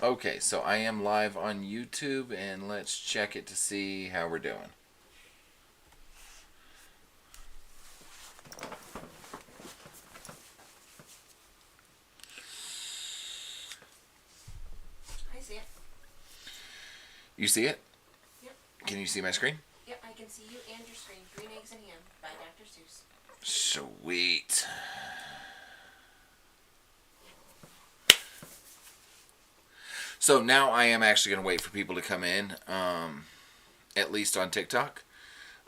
Okay, so I am live on YouTube, and let's check it to see how we're doing. I see it. You see it? Yep. Can you see my screen? Yep, I can see you and your screen. Green Eggs and Ham by Dr. Seuss. Sweet. So now I am actually going to wait for people to come in, at least on TikTok.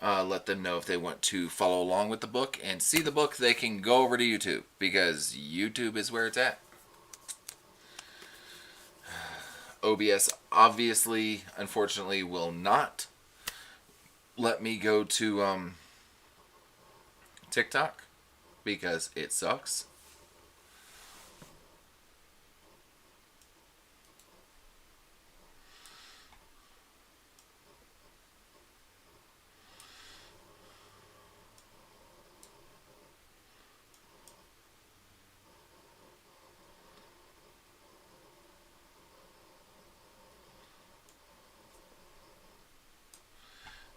Let them know if they want to follow along with the book and see the book, they can go over to YouTube because YouTube is where it's at. OBS obviously, unfortunately, will not let me go to TikTok because it sucks.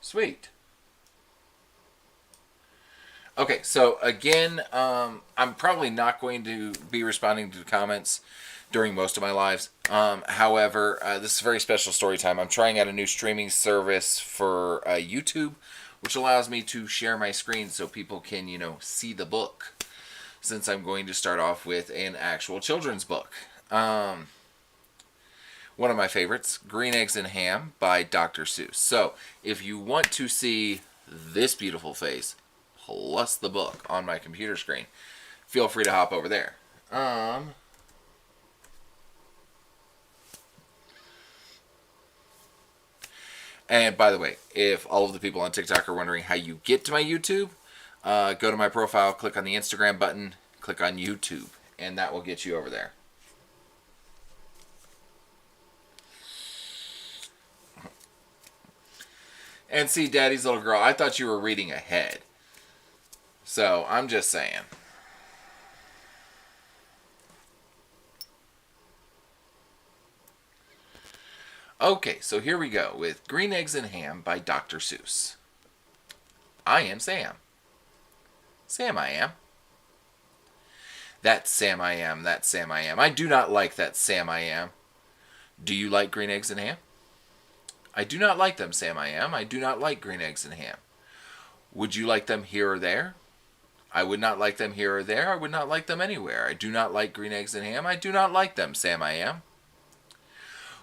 Sweet. Okay, so again, I'm probably not going to be responding to comments during most of my lives. However, this is a very special story time. I'm trying out a new streaming service for YouTube, which allows me to share my screen so people can, see the book. Since I'm going to start off with an actual children's book. One of my favorites, Green Eggs and Ham by Dr. Seuss. So, if you want to see this beautiful face, plus the book on my computer screen, feel free to hop over there. And by the way, if all of the people on TikTok are wondering how you get to my YouTube, go to my profile, click on the Instagram button, click on YouTube, and that will get you over there. And see, Daddy's little girl, I thought you were reading ahead. So, I'm just saying. Okay, so here we go with Green Eggs and Ham by Dr. Seuss. I am Sam. Sam I am. That Sam I am, that Sam I am. I do not like that Sam I am. Do you like green eggs and ham? I do not like them, Sam I am. I do not like green eggs and ham. Would you like them here or there? I would not like them here or there. I would not like them anywhere. I do not like green eggs and ham. I do not like them, Sam I am.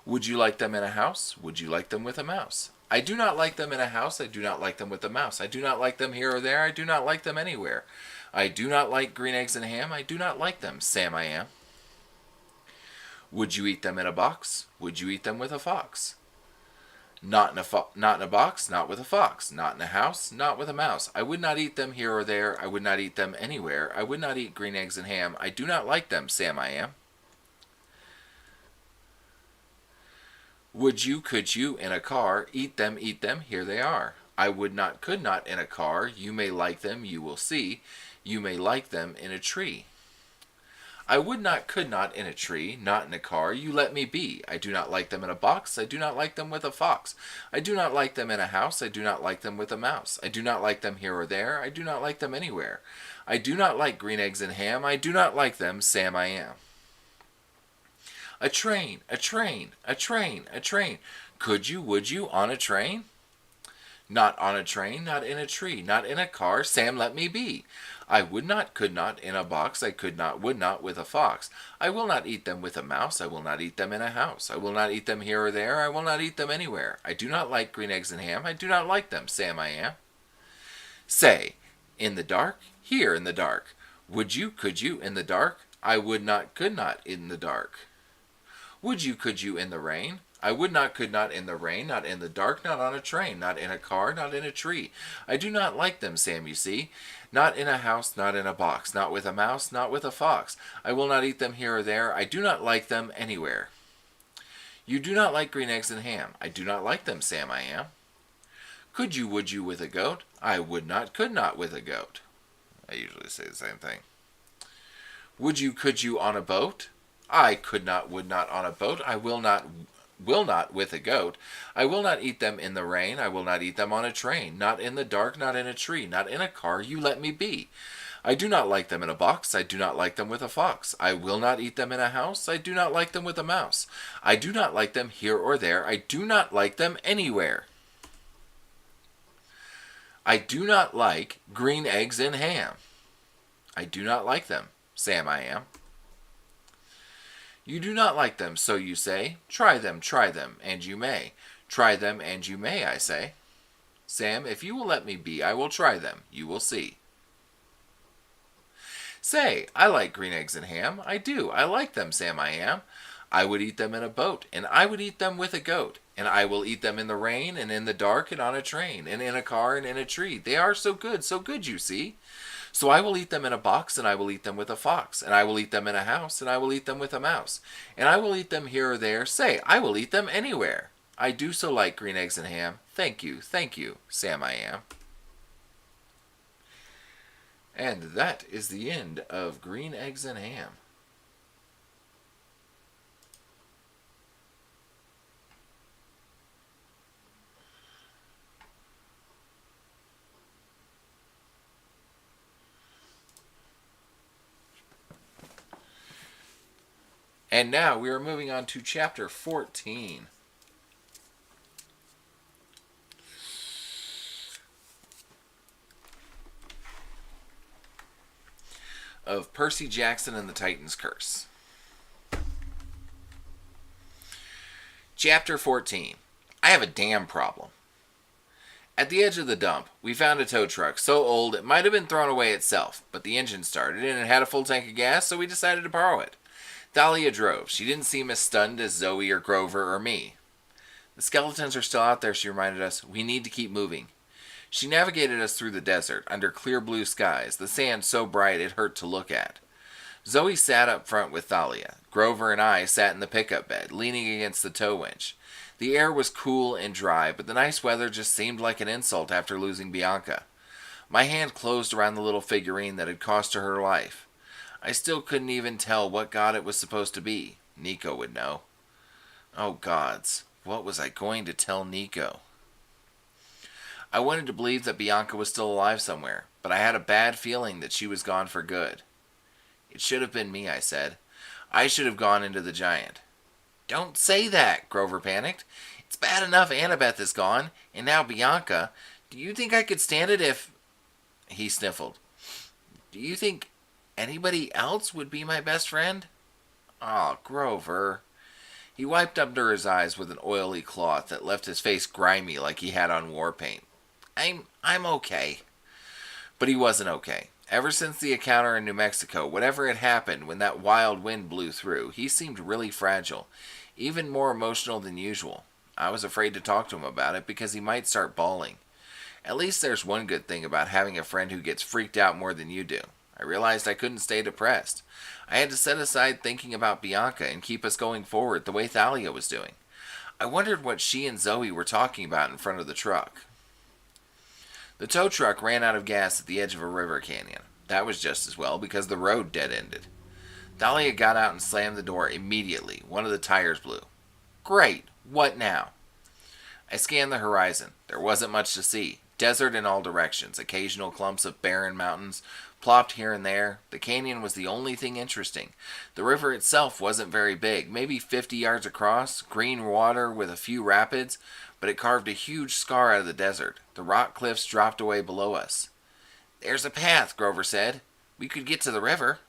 Would you like them in a house? Would you like them with a mouse? I do not like them in a house. I do not like them with a mouse. I do not like them here or there. I do not like them anywhere. I do not like green eggs and ham. I do not like them, Sam I am. Would you eat them in a box? Would you eat them with a fox? Not in a box, not with a fox. Not in a house, not with a mouse. I would not eat them here or there. I would not eat them anywhere. I would not eat green eggs and ham. I do not like them, Sam I am. Would you, could you, in a car, eat them, here they are. I would not, could not, in a car. You may like them, you will see. You may like them in a tree. I would not, could not, in a tree, not in a car. You let me be. I do not like them in a box. I do not like them with a fox. I do not like them in a house. I do not like them with a mouse. I do not like them here or there. I do not like them anywhere. I do not like green eggs and ham. I do not like them, Sam I am. A train, a train, a train, a train. Could you, would you, on a train? Not on a train, not in a tree, not in a car. Sam, let me be. I would not, could not, in a box. I could not, would not, with a fox. I will not eat them with a mouse. I will not eat them in a house. I will not eat them here or there. I will not eat them anywhere. I do not like green eggs and ham. I do not like them, Sam I am. Say, in the dark, here in the dark. Would you, could you, in the dark? I would not, could not, in the dark. Would you, could you, in the rain? I would not, could not, in the rain, not in the dark, not on a train, not in a car, not in a tree. I do not like them, Sam, you see. Not in a house, not in a box, not with a mouse, not with a fox. I will not eat them here or there. I do not like them anywhere. You do not like green eggs and ham. I do not like them, Sam, I am. Could you, would you, with a goat? I would not, could not, with a goat. I usually say the same thing. Would you, could you, on a boat? I could not, would not on a boat. I will not with a goat. I will not eat them in the rain. I will not eat them on a train. Not in the dark, not in a tree, not in a car. You let me be. I do not like them in a box. I do not like them with a fox. I will not eat them in a house. I do not like them with a mouse. I do not like them here or there. I do not like them anywhere. I do not like green eggs and ham. I do not like them, Sam I am. You do not like them, so you say. Try them, and you may. Try them, and you may, I say. Sam, if you will let me be, I will try them. You will see. Say, I like green eggs and ham. I do. I like them, Sam I am. I would eat them in a boat, and I would eat them with a goat. And I will eat them in the rain, and in the dark, and on a train, and in a car, and in a tree. They are so good, you see. So I will eat them in a box, and I will eat them with a fox. And I will eat them in a house, and I will eat them with a mouse. And I will eat them here or there. Say, I will eat them anywhere. I do so like green eggs and ham. Thank you, Sam I am. And that is the end of Green Eggs and Ham. And now we are moving on to chapter 14. Of Percy Jackson and the Titan's Curse. Chapter 14. I have a damn problem. At the edge of the dump, we found a tow truck so old it might have been thrown away itself, but the engine started and it had a full tank of gas, so we decided to borrow it. Thalia drove. She didn't seem as stunned as Zoe or Grover or me. The skeletons are still out there, she reminded us. We need to keep moving. She navigated us through the desert, under clear blue skies, the sand so bright it hurt to look at. Zoe sat up front with Thalia. Grover and I sat in the pickup bed, leaning against the tow winch. The air was cool and dry, but the nice weather just seemed like an insult after losing Bianca. My hand closed around the little figurine that had cost her her life. I still couldn't even tell what god it was supposed to be. Nico would know. Oh gods, what was I going to tell Nico? I wanted to believe that Bianca was still alive somewhere, but I had a bad feeling that she was gone for good. It should have been me, I said. I should have gone into the giant. Don't say that, Grover panicked. It's bad enough Annabeth is gone, and now Bianca. Do you think I could stand it if... He sniffled. Do you think anybody else would be my best friend? Oh, Grover. He wiped under his eyes with an oily cloth that left his face grimy like he had on war paint. I'm okay. But he wasn't okay. Ever since the encounter in New Mexico, whatever had happened when that wild wind blew through, he seemed really fragile, even more emotional than usual. I was afraid to talk to him about it because he might start bawling. At least there's one good thing about having a friend who gets freaked out more than you do. I realized I couldn't stay depressed. I had to set aside thinking about Bianca and keep us going forward the way Thalia was doing. I wondered what she and Zoe were talking about in front of the truck. The tow truck ran out of gas at the edge of a river canyon. That was just as well because the road dead-ended. Thalia got out and slammed the door immediately. One of the tires blew. Great! What now? I scanned the horizon. There wasn't much to see. Desert in all directions, occasional clumps of barren mountains plopped here and there. The canyon was the only thing interesting. The river itself wasn't very big, maybe 50 yards across, green water with a few rapids, but it carved a huge scar out of the desert. The rock cliffs dropped away below us. There's a path, Grover said. We could get to the river.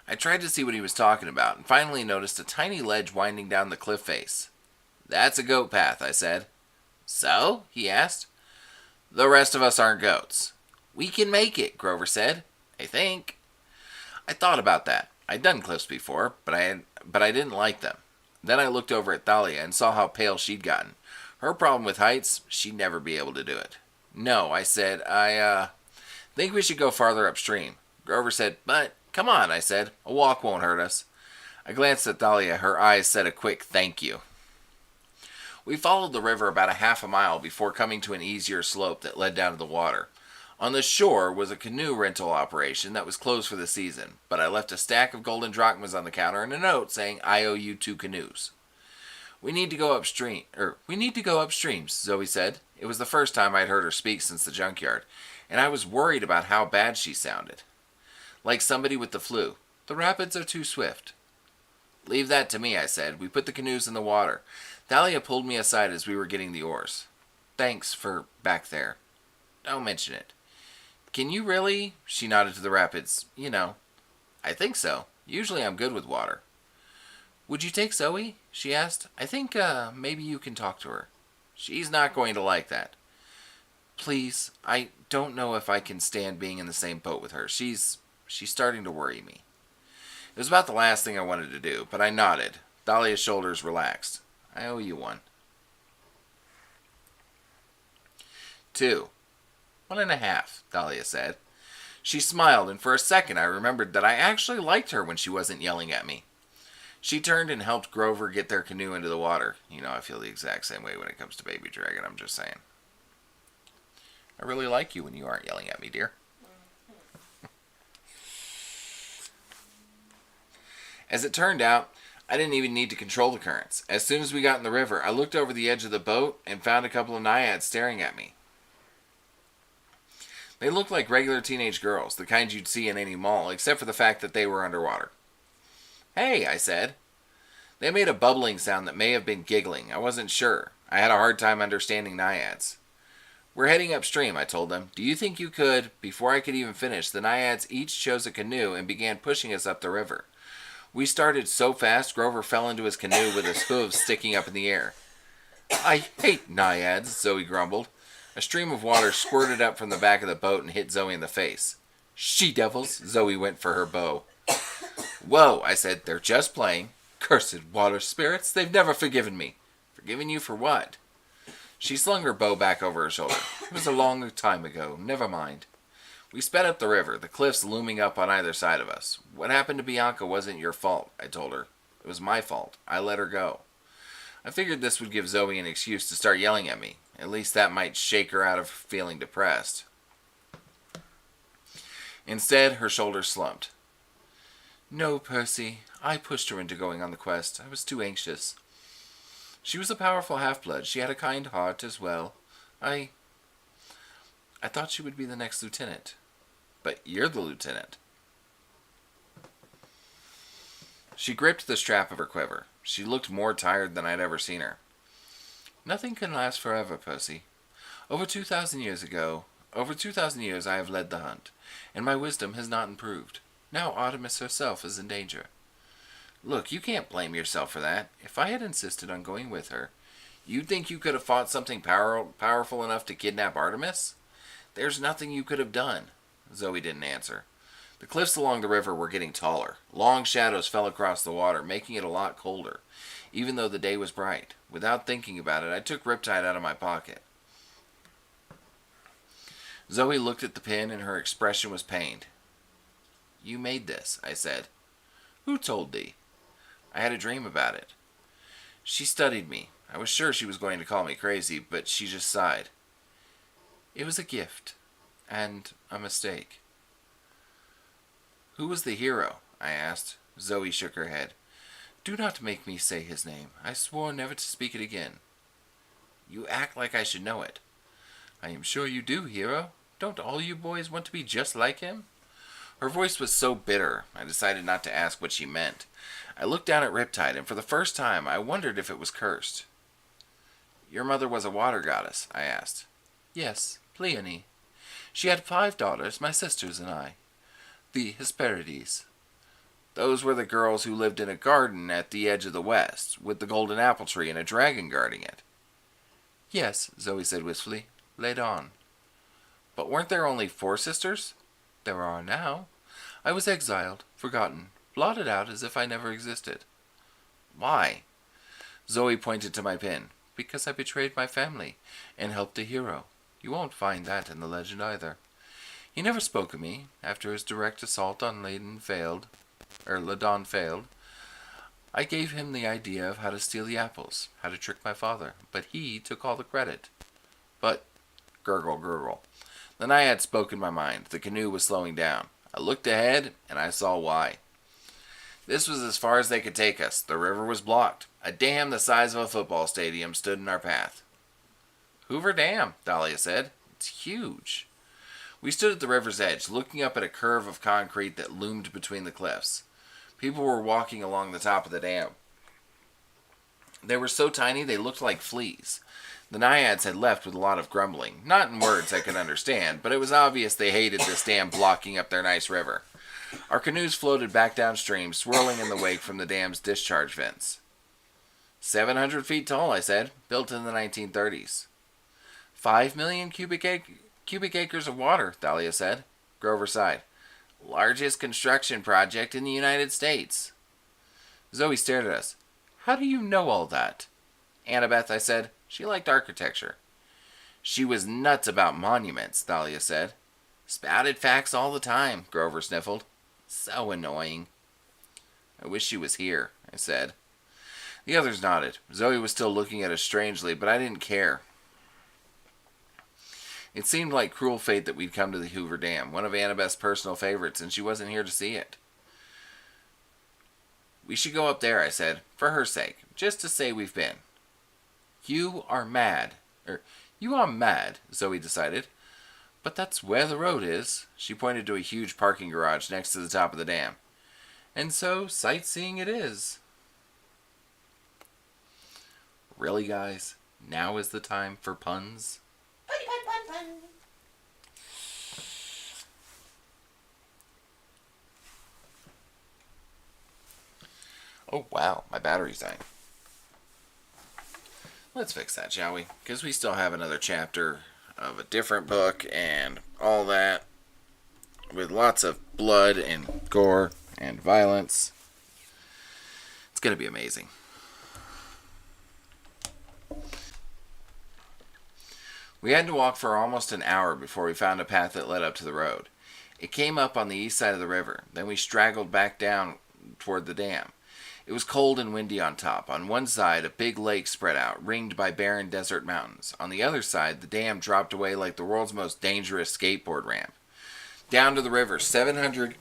I tried to see what he was talking about, and finally noticed a tiny ledge winding down the cliff face. That's a goat path, I said. So? He asked. The rest of us aren't goats. We can make it, Grover said. I think. I thought about that. I'd done cliffs before, but I didn't like them. Then I looked over at Thalia and saw how pale she'd gotten. Her problem with heights, she'd never be able to do it. No, I said, I think we should go farther upstream. Grover said, but come on, I said. A walk won't hurt us. I glanced at Thalia. Her eyes said a quick thank you. We followed the river about a half a mile before coming to an easier slope that led down to the water. On the shore was a canoe rental operation that was closed for the season, but I left a stack of golden drachmas on the counter and a note saying, "I owe you 2 canoes." We need to go upstream, Zoe said. It was the first time I'd heard her speak since the junkyard, and I was worried about how bad she sounded. Like somebody with the flu. The rapids are too swift. Leave that to me, I said. We put the canoes in the water. Thalia pulled me aside as we were getting the oars. Thanks for back there. Don't mention it. Can you really? She nodded to the rapids. You know. I think so. Usually I'm good with water. Would you take Zoe? She asked. I think maybe you can talk to her. She's not going to like that. Please, I don't know if I can stand being in the same boat with her. She's starting to worry me. It was about the last thing I wanted to do, but I nodded. Thalia's shoulders relaxed. I owe you one. 2. 1.5, Thalia said. She smiled, and for a second I remembered that I actually liked her when she wasn't yelling at me. She turned and helped Grover get their canoe into the water. You know, I feel the exact same way when it comes to Baby Dragon, I'm just saying. I really like you when you aren't yelling at me, dear. As it turned out, I didn't even need to control the currents. As soon as we got in the river, I looked over the edge of the boat and found a couple of naiads staring at me. They looked like regular teenage girls, the kind you'd see in any mall, except for the fact that they were underwater. Hey, I said. They made a bubbling sound that may have been giggling. I wasn't sure. I had a hard time understanding naiads. We're heading upstream, I told them. Do you think you could? Before I could even finish, the naiads each chose a canoe and began pushing us up the river. We started so fast, Grover fell into his canoe with his hooves sticking up in the air. I hate naiads, Zoe grumbled. A stream of water squirted up from the back of the boat and hit Zoe in the face. She-devils, Zoe went for her bow. Whoa, I said, they're just playing. Cursed water spirits, they've never forgiven me. Forgiven you for what? She slung her bow back over her shoulder. It was a long time ago, never mind. We sped up the river, the cliffs looming up on either side of us. What happened to Bianca wasn't your fault, I told her. It was my fault. I let her go. I figured this would give Zoe an excuse to start yelling at me. At least that might shake her out of feeling depressed. Instead, her shoulders slumped. No, Percy. I pushed her into going on the quest. I was too anxious. She was a powerful half-blood. She had a kind heart as well. I thought she would be the next lieutenant. But you're the lieutenant. She gripped the strap of her quiver. She looked more tired than I'd ever seen her. Nothing can last forever, Percy. Over 2,000 years I have led the hunt, and my wisdom has not improved. Now Artemis herself is in danger. Look, you can't blame yourself for that. If I had insisted on going with her, you'd think you could have fought something powerful enough to kidnap Artemis? There's nothing you could have done. Zoe didn't answer. The cliffs along the river were getting taller. Long shadows fell across the water, making it a lot colder, even though the day was bright. Without thinking about it, I took Riptide out of my pocket. Zoe looked at the pin, and her expression was pained. You made this, I said. Who told thee? I had a dream about it. She studied me. I was sure she was going to call me crazy, but she just sighed. It was a gift, and a mistake. Who was the hero? I asked. Zoe shook her head. Do not make me say his name. I swore never to speak it again. You act like I should know it. I am sure you do, hero. Don't all you boys want to be just like him? Her voice was so bitter, I decided not to ask what she meant. I looked down at Riptide, and for the first time, I wondered if it was cursed. Your mother was a water goddess, I asked. Yes, Pleione. She had 5 daughters, my sisters and I. The Hesperides. Those were the girls who lived in a garden at the edge of the west, with the golden apple tree and a dragon guarding it. Yes, Zoe said wistfully. Laid on. But weren't there only 4 sisters? There are now. I was exiled, forgotten, blotted out as if I never existed. Why? Zoe pointed to my pin. Because I betrayed my family and helped a hero. You won't find that in the legend either. He never spoke of me after his direct assault on Ladon failed. I gave him the idea of how to steal the apples, how to trick my father, but he took all the credit. But, gurgle, gurgle, Then I had spoken my mind. The canoe was slowing down. I looked ahead, and I saw why. This was as far as they could take us. The river was blocked. A dam the size of a football stadium stood in our path. Hoover Dam, Dahlia said. It's huge. We stood at the river's edge, looking up at a curve of concrete that loomed between the cliffs. People were walking along the top of the dam. They were so tiny they looked like fleas. The naiads had left with a lot of grumbling. Not in words I could understand, but it was obvious they hated this dam blocking up their nice river. Our canoes floated back downstream, swirling in the wake from the dam's discharge vents. 700 feet tall, I said, built in the 1930s. 5 million cubic acres of water, Dahlia said. Grover sighed. Largest construction project in the United States. Zoe stared at us. How do you know all that? Annabeth, I said. She liked architecture. She was nuts about monuments, Dahlia said. Spouted facts all the time, Grover sniffled. So annoying. I wish she was here, I said. The others nodded. Zoe was still looking at us strangely, but I didn't care. It seemed like cruel fate that we'd come to the Hoover Dam, one of Annabeth's personal favorites, and she wasn't here to see it. We should go up there, I said, for her sake, just to say we've been. You are mad, Zoe decided. But that's where the road is. She pointed to a huge parking garage next to the top of the dam. And so, sightseeing it is. Really, guys? Now is the time for puns? Punny pun pun pun. Oh, wow, my battery's dying. Let's fix that, shall we? Because we still have another chapter of a different book and all that, with lots of blood and gore and violence. It's going to be amazing. We had to walk for almost an hour before we found a path that led up to the road. It came up on the east side of the river. Then we straggled back down toward the dam. It was cold and windy on top. On one side, a big lake spread out, ringed by barren desert mountains. On the other side, the dam dropped away like the world's most dangerous skateboard ramp. Down to the river, 700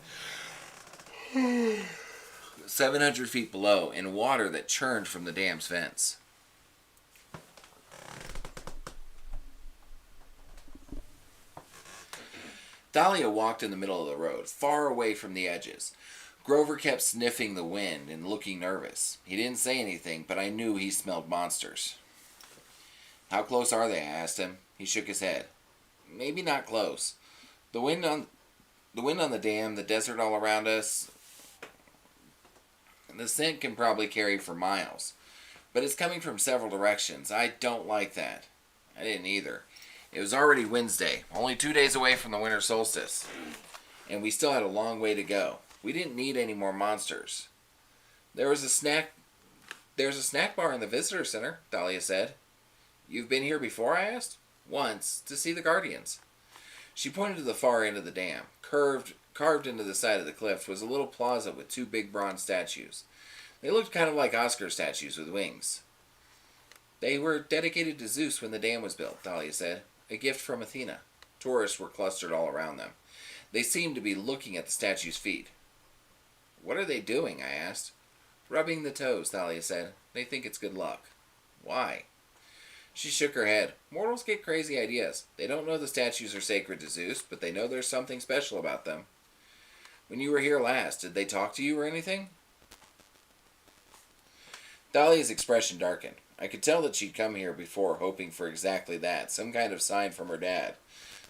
feet below, in water that churned from the dam's vents. Dahlia walked in the middle of the road, far away from the edges. Grover kept sniffing the wind and looking nervous. He didn't say anything, but I knew he smelled monsters. How close are they? I asked him. He shook his head. Maybe not close. The wind on the dam, the desert all around us, the scent can probably carry for miles. But it's coming from several directions. I don't like that. I didn't either. It was already Wednesday, only 2 days away from the winter solstice. And we still had a long way to go. We didn't need any more monsters. There's a snack bar in the visitor center, Dahlia said. You've been here before, I asked. Once, to see the Guardians. She pointed to the far end of the dam. Carved into the side of the cliff was a little plaza with 2 big bronze statues. They looked kind of like Oscar statues with wings. They were dedicated to Zeus when the dam was built, Dahlia said. A gift from Athena. Tourists were clustered all around them. They seemed to be looking at the statue's feet. What are they doing? I asked. Rubbing the toes, Dahlia said. They think it's good luck. Why? She shook her head. Mortals get crazy ideas. They don't know the statues are sacred to Zeus, but they know there's something special about them. When you were here last, did they talk to you or anything? Dahlia's expression darkened. I could tell that she'd come here before hoping for exactly that, some kind of sign from her dad.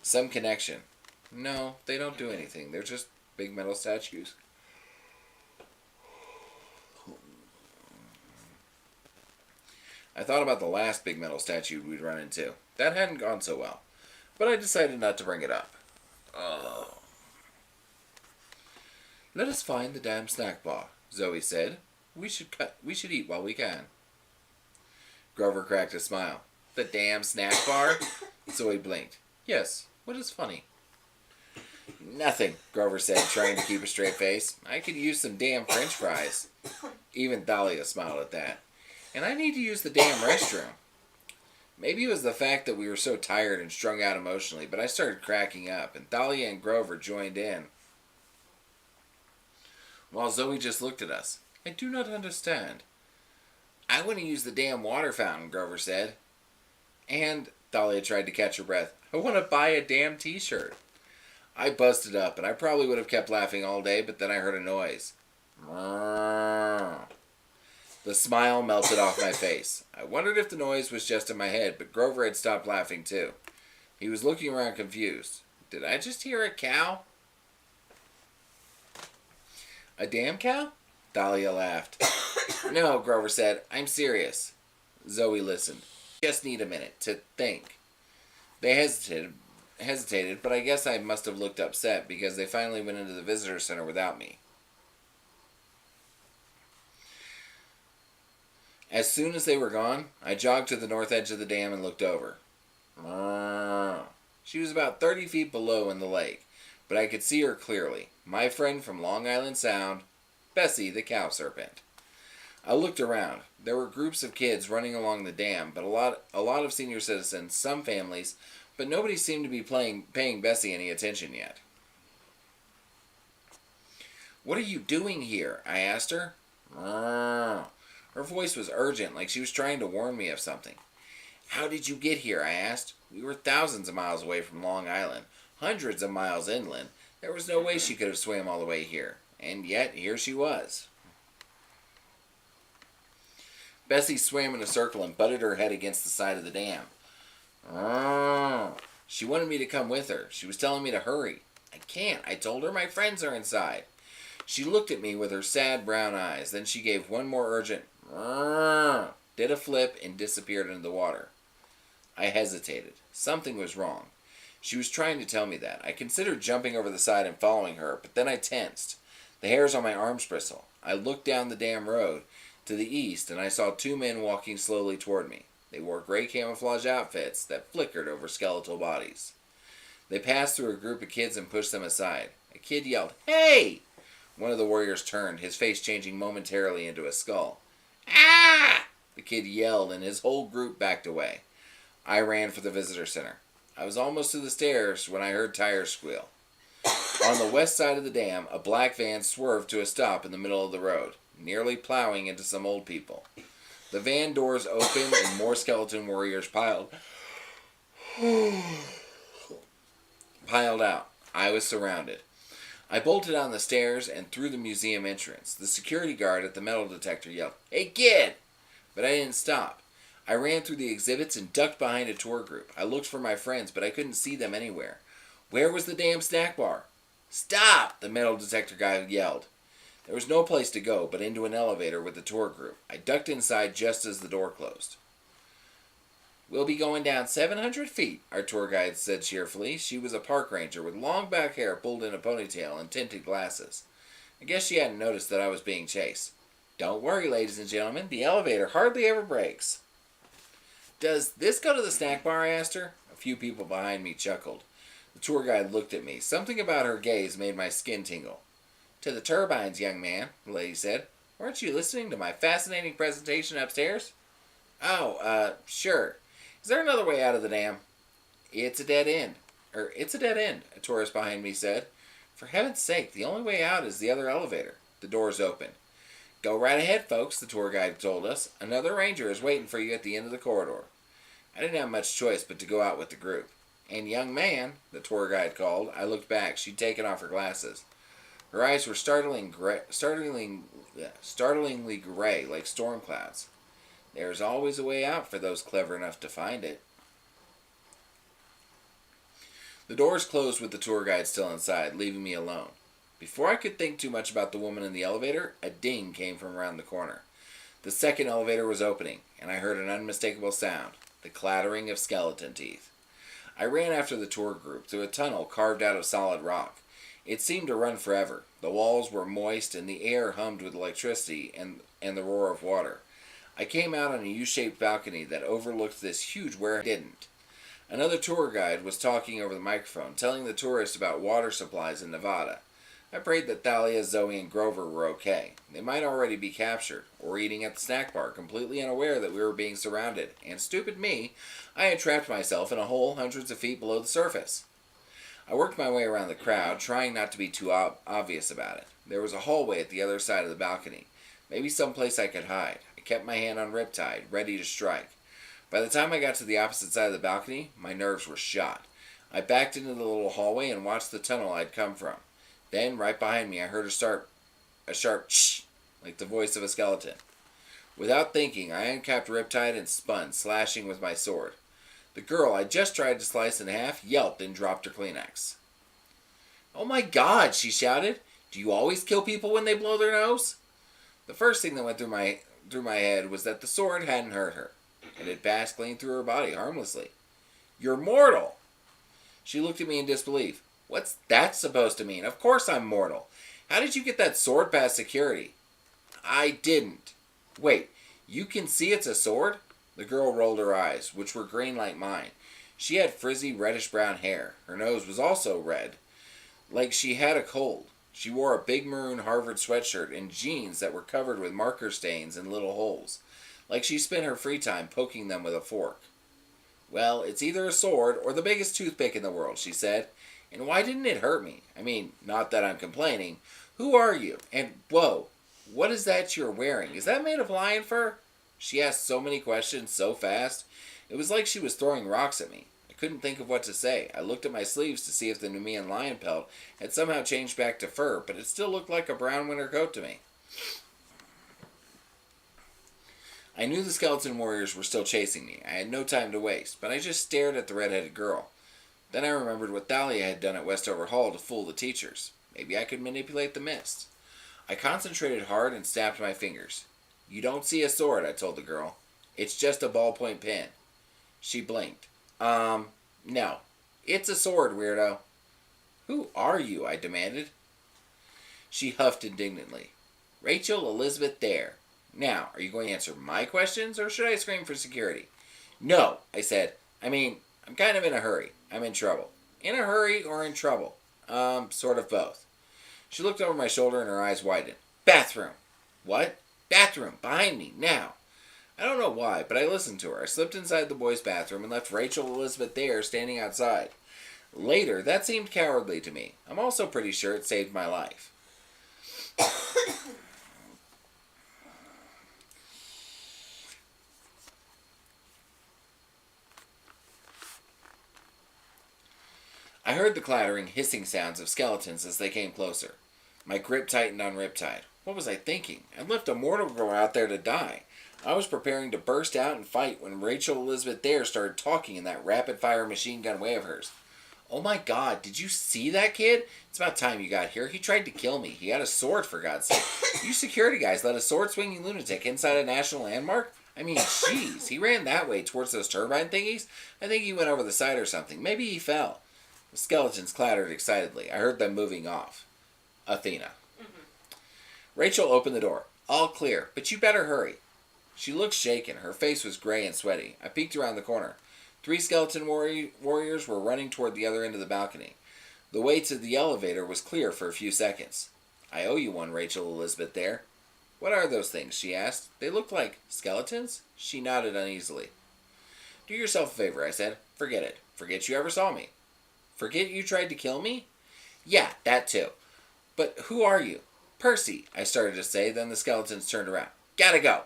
Some connection. No, they don't do anything. They're just big metal statues. I thought about the last big metal statue we'd run into. That hadn't gone so well. But I decided not to bring it up. Oh. Let us find the damn snack bar, Zoe said. We should eat while we can. Grover cracked a smile. The damn snack bar? Zoe blinked. Yes, what is funny? Nothing, Grover said, trying to keep a straight face. I could use some damn french fries. Even Dahlia smiled at that. And I need to use the damn restroom. Maybe it was the fact that we were so tired and strung out emotionally, but I started cracking up, and Thalia and Grover joined in, while Zoe just looked at us. I do not understand. I want to use the damn water fountain, Grover said. And Thalia tried to catch her breath. I want to buy a damn t-shirt. I busted up, and I probably would have kept laughing all day, but then I heard a noise. The smile melted off my face. I wondered if the noise was just in my head, but Grover had stopped laughing too. He was looking around confused. Did I just hear a cow? A damn cow? Dahlia laughed. No, Grover said. I'm serious. Zoe listened. Just need a minute to think. They hesitated, but I guess I must have looked upset because they finally went into the visitor center without me. As soon as they were gone, I jogged to the north edge of the dam and looked over. She was about 30 feet below in the lake, but I could see her clearly. My friend from Long Island Sound, Bessie the cow serpent. I looked around. There were groups of kids running along the dam, but a lot of senior citizens, some families, but nobody seemed to be paying Bessie any attention yet. What are you doing here? I asked her. Her voice was urgent, like she was trying to warn me of something. How did you get here? I asked. We were thousands of miles away from Long Island, hundreds of miles inland. There was no way she could have swam all the way here, and yet here she was. Bessie swam in a circle and butted her head against the side of the dam. She wanted me to come with her. She was telling me to hurry. I can't. I told her my friends are inside. She looked at me with her sad brown eyes. Then she gave one more urgent, did a flip, and disappeared into the water. I hesitated. Something was wrong. She was trying to tell me that. I considered jumping over the side and following her, but then I tensed. The hairs on my arms bristled. I looked down the dam road to the east, and I saw two men walking slowly toward me. They wore gray camouflage outfits that flickered over skeletal bodies. They passed through a group of kids and pushed them aside. A kid yelled, "Hey!" One of the warriors turned, his face changing momentarily into a skull. "Ah!" The kid yelled, and his whole group backed away. I ran for the visitor center. I was almost to the stairs when I heard tires squeal. On the west side of the dam, a black van swerved to a stop in the middle of the road, nearly plowing into some old people. The van doors opened and more skeleton warriors piled out. I was surrounded. I bolted down the stairs and through the museum entrance. The security guard at the metal detector yelled, "Hey kid!" But I didn't stop. I ran through the exhibits and ducked behind a tour group. I looked for my friends, but I couldn't see them anywhere. Where was the damn snack bar? "Stop!" the metal detector guy yelled. There was no place to go but into an elevator with the tour group. I ducked inside just as the door closed. "We'll be going down 700 feet, our tour guide said cheerfully. She was a park ranger with long back hair pulled in a ponytail and tinted glasses. I guess she hadn't noticed that I was being chased. "Don't worry, ladies and gentlemen, the elevator hardly ever breaks." "Does this go to the snack bar?" I asked her. A few people behind me chuckled. The tour guide looked at me. Something about her gaze made my skin tingle. "To the turbines, young man," the lady said. "Weren't you listening to my fascinating presentation upstairs?" "Oh, sure. Is there another way out of the dam?" It's a dead end, a tourist behind me said. "For heaven's sake, the only way out is the other elevator." The doors opened. "Go right ahead, folks," the tour guide told us. "Another ranger is waiting for you at the end of the corridor." I didn't have much choice but to go out with the group. "And young man," the tour guide called. I looked back. She'd taken off her glasses. Her eyes were startlingly gray, like storm clouds. There's always a way out for those clever enough to find it. The doors closed with the tour guide still inside, leaving me alone. Before I could think too much about the woman in the elevator, a ding came from around the corner. The second elevator was opening, and I heard an unmistakable sound, the clattering of skeleton teeth. I ran after the tour group through a tunnel carved out of solid rock. It seemed to run forever. The walls were moist, and the air hummed with electricity and the roar of water. I came out on a U-shaped balcony that overlooked this huge warehouse. Didn't. Another tour guide was talking over the microphone, telling the tourists about water supplies in Nevada. I prayed that Thalia, Zoe, and Grover were okay. They might already be captured, or eating at the snack bar, completely unaware that we were being surrounded, and stupid me, I had trapped myself in a hole hundreds of feet below the surface. I worked my way around the crowd, trying not to be too obvious about it. There was a hallway at the other side of the balcony, maybe someplace I could hide. I kept my hand on Riptide, ready to strike. By the time I got to the opposite side of the balcony, my nerves were shot. I backed into the little hallway and watched the tunnel I'd come from. Then, right behind me, I heard a sharp shh, like the voice of a skeleton. Without thinking, I uncapped Riptide and spun, slashing with my sword. The girl I just tried to slice in half yelped and dropped her Kleenex. "Oh my God," she shouted. "Do you always kill people when they blow their nose?" The first thing that went through my head was that the sword hadn't hurt her. It had passed clean through her body harmlessly. "You're mortal!" She looked at me in disbelief. "What's that supposed to mean? Of course I'm mortal. How did you get that sword past security?" "I didn't." "Wait, you can see it's a sword?" The girl rolled her eyes, which were green like mine. She had frizzy reddish-brown hair. Her nose was also red, like she had a cold. She wore a big maroon Harvard sweatshirt and jeans that were covered with marker stains and little holes, like she spent her free time poking them with a fork. "Well, it's either a sword or the biggest toothpick in the world," she said. "And why didn't it hurt me? I mean, not that I'm complaining. Who are you? And, whoa, what is that you're wearing? Is that made of lion fur?" She asked so many questions so fast. It was like she was throwing rocks at me. I couldn't think of what to say. I looked at my sleeves to see if the Nemean lion pelt had somehow changed back to fur, but it still looked like a brown winter coat to me. I knew the skeleton warriors were still chasing me. I had no time to waste, but I just stared at the red-headed girl. Then I remembered what Thalia had done at Westover Hall to fool the teachers. Maybe I could manipulate the mist. I concentrated hard and snapped my fingers. "You don't see a sword," I told the girl. "It's just a ballpoint pen." She blinked. No. It's a sword, weirdo." "Who are you?" I demanded. She huffed indignantly. "Rachel Elizabeth Dare. Now, are you going to answer my questions, or should I scream for security?" "No," I said. I'm kind of in a hurry. I'm in trouble." "In a hurry or in trouble?" Sort of both." She looked over my shoulder and her eyes widened. "Bathroom." "What?" "Bathroom, behind me, now." I don't know why, but I listened to her. I slipped inside the boys' bathroom and left Rachel Elizabeth Dare standing outside. Later, that seemed cowardly to me. I'm also pretty sure it saved my life. I heard the clattering, hissing sounds of skeletons as they came closer. My grip tightened on Riptide. What was I thinking? I'd left a mortal girl out there to die. I was preparing to burst out and fight when Rachel Elizabeth Dare started talking in that rapid-fire machine gun way of hers. "Oh my God, did you see that kid? It's about time you got here. He tried to kill me. He had a sword, for God's sake. You security guys let a sword-swinging lunatic inside a national landmark? I mean, jeez, he ran that way towards those turbine thingies. I think he went over the side or something. Maybe he fell." The skeletons clattered excitedly. I heard them moving off. Athena. Rachel opened the door. "All clear, but you better hurry." She looked shaken. Her face was gray and sweaty. I peeked around the corner. 3 skeleton warriors were running toward the other end of the balcony. The way to the elevator was clear for a few seconds. "I owe you one, Rachel Elizabeth Dare." "What are those things?" she asked. "They look like skeletons?" She nodded uneasily. "Do yourself a favor," I said. "Forget it. Forget you ever saw me." "Forget you tried to kill me?" "Yeah, that too." "But who are you?" "Percy," I started to say, then the skeletons turned around. "Gotta go."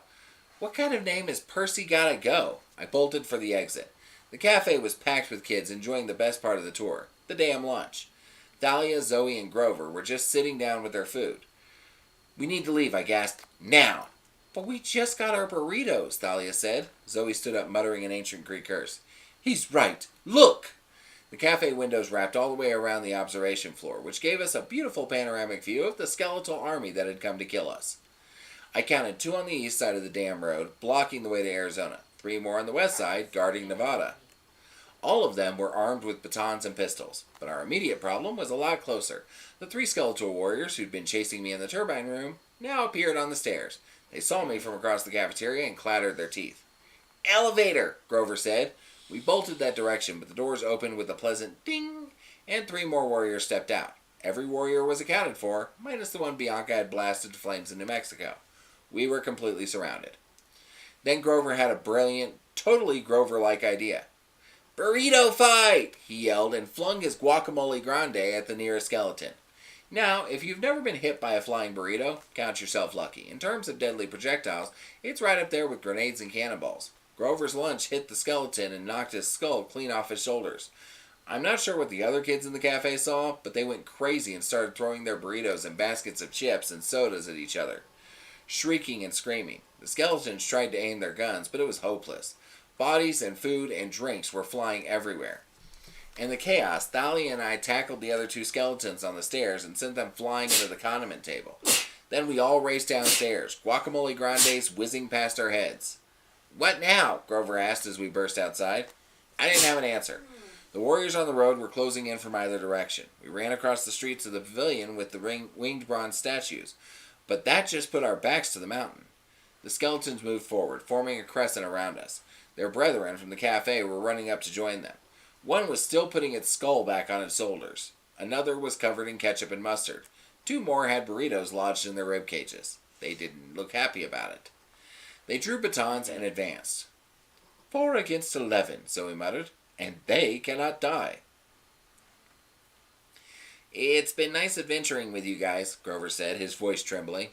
"What kind of name is Percy Gotta Go?" I bolted for the exit. The cafe was packed with kids enjoying the best part of the tour, the damn lunch. Thalia, Zoe, and Grover were just sitting down with their food. "We need to leave," I gasped. "Now!" "But we just got our burritos," Thalia said. Zoe stood up muttering an ancient Greek curse. "He's right. Look!" The cafe windows wrapped all the way around the observation floor, which gave us a beautiful panoramic view of the skeletal army that had come to kill us. I counted 2 on the east side of the damn road, blocking the way to Arizona. 3 more on the west side, guarding Nevada. All of them were armed with batons and pistols, but our immediate problem was a lot closer. The 3 skeletal warriors who'd been chasing me in the turbine room now appeared on the stairs. They saw me from across the cafeteria and clattered their teeth. "Elevator," Grover said. We bolted that direction, but the doors opened with a pleasant ding, and 3 more warriors stepped out. Every warrior was accounted for, minus the one Bianca had blasted to flames in New Mexico. We were completely surrounded. Then Grover had a brilliant, totally Grover-like idea. "Burrito fight!" he yelled and flung his guacamole grande at the nearest skeleton. Now, if you've never been hit by a flying burrito, count yourself lucky. In terms of deadly projectiles, it's right up there with grenades and cannonballs. Grover's lunch hit the skeleton and knocked his skull clean off his shoulders. I'm not sure what the other kids in the cafe saw, but they went crazy and started throwing their burritos and baskets of chips and sodas at each other, shrieking and screaming. The skeletons tried to aim their guns, but it was hopeless. Bodies and food and drinks were flying everywhere. In the chaos, Thalia and I tackled the other two skeletons on the stairs and sent them flying into the condiment table. Then we all raced downstairs, guacamole grandes whizzing past our heads. "What now?" Grover asked as we burst outside. I didn't have an answer. The warriors on the road were closing in from either direction. We ran across the streets of the pavilion with the winged bronze statues, but that just put our backs to the mountain. The skeletons moved forward, forming a crescent around us. Their brethren from the cafe were running up to join them. One was still putting its skull back on its shoulders. Another was covered in ketchup and mustard. Two more had burritos lodged in their rib cages. They didn't look happy about it. They drew batons and advanced. 4 against 11, Zoe muttered, and they cannot die. "It's been nice adventuring with you guys," Grover said, his voice trembling.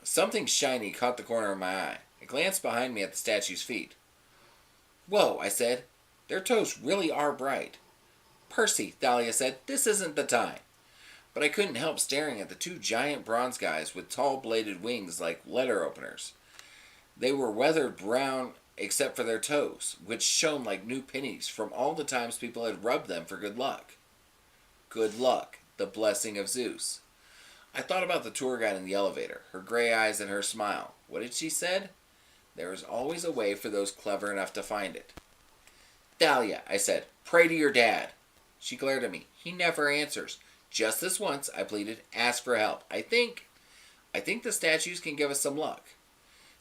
Something shiny caught the corner of my eye. I glanced behind me at the statue's feet. "Whoa," I said. "Their toes really are bright." "Percy," Thalia said, "this isn't the time." But I couldn't help staring at the two giant bronze guys with tall bladed wings like letter openers. They were weathered brown except for their toes, which shone like new pennies from all the times people had rubbed them for good luck. Good luck, the blessing of Seuss. I thought about the tour guide in the elevator, her gray eyes and her smile. What had she said? There is always a way for those clever enough to find it. "Thalia," I said, "pray to your dad." She glared at me. "He never answers." "Just this once," I pleaded. "Ask for help. I think the statues can give us some luck."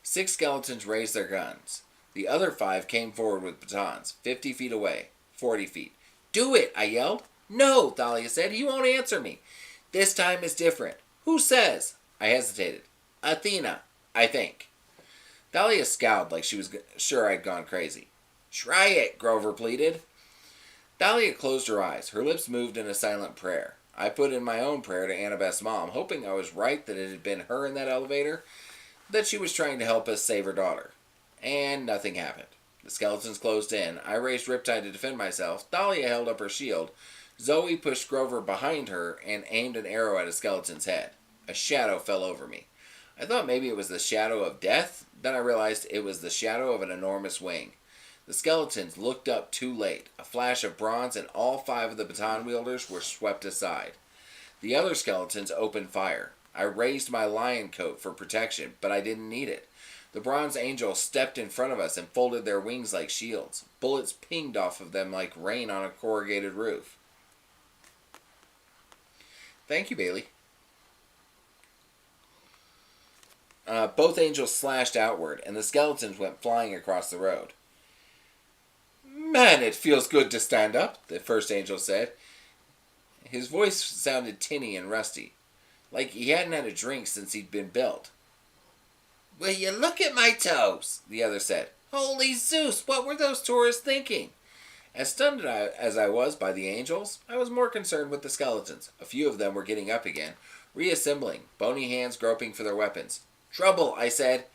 6 skeletons raised their guns. The other 5 came forward with batons, 50 feet away, 40 feet. "Do it," I yelled. "No," Thalia said. "He won't answer me." "This time is different." "Who says?" I hesitated. "Athena, I think." Thalia scowled like she was sure I'd gone crazy. "Try it," Grover pleaded. Thalia closed her eyes. Her lips moved in a silent prayer. I put in my own prayer to Annabeth's mom, hoping I was right that it had been her in that elevator, that she was trying to help us save her daughter. And nothing happened. The skeletons closed in. I raised Riptide to defend myself. Thalia held up her shield. Zoe pushed Grover behind her and aimed an arrow at a skeleton's head. A shadow fell over me. I thought maybe it was the shadow of death. Then I realized it was the shadow of an enormous wing. The skeletons looked up too late. A flash of bronze and all 5 of the baton wielders were swept aside. The other skeletons opened fire. I raised my lion coat for protection, but I didn't need it. The bronze angels stepped in front of us and folded their wings like shields. Bullets pinged off of them like rain on a corrugated roof. Thank you, Bailey. Both angels slashed outward, and the skeletons went flying across the road. "Man, it feels good to stand up," the first angel said. His voice sounded tinny and rusty, like he hadn't had a drink since he'd been built. "Will you look at my toes?" the other said. "Holy Zeus, what were those tourists thinking?" As stunned as I was by the angels, I was more concerned with the skeletons. A few of them were getting up again, reassembling, bony hands groping for their weapons. "Trouble," I said.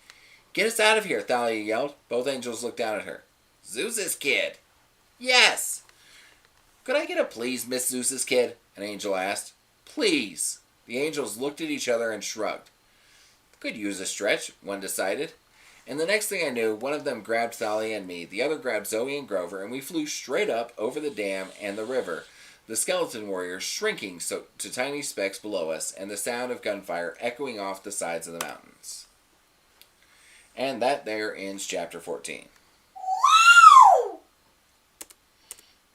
"Get us out of here," Thalia yelled. Both angels looked down at her. "Zeus's kid." "Yes." "Could I get a please, Miss Zeus's kid?" an angel asked. "Please." The angels looked at each other and shrugged. "Could use a stretch," one decided. And the next thing I knew, one of them grabbed Thalia and me, the other grabbed Zoe and Grover, and we flew straight up over the dam and the river, the skeleton warriors shrinking to tiny specks below us, and the sound of gunfire echoing off the sides of the mountains. And that there ends chapter 14.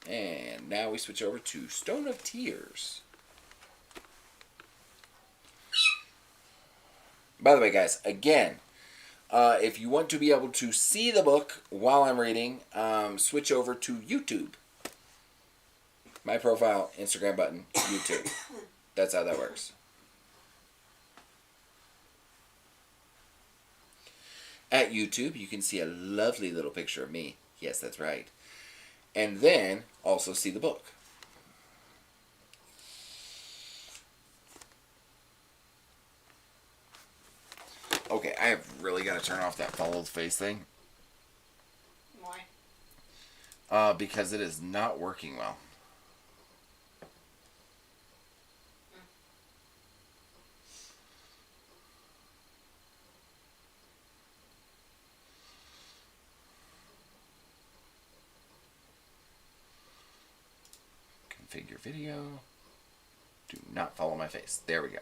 And now we switch over to Stone of Tears. By the way, guys, again, if you want to be able to see the book while I'm reading, switch over to YouTube. My profile, Instagram button, YouTube. That's how that works. At YouTube, you can see a lovely little picture of me. Yes, that's right. And then also see the book. Okay, I have really got to turn off that follow the face thing. Why? Because it is not working well. Configure video. Do not follow my face. There we go.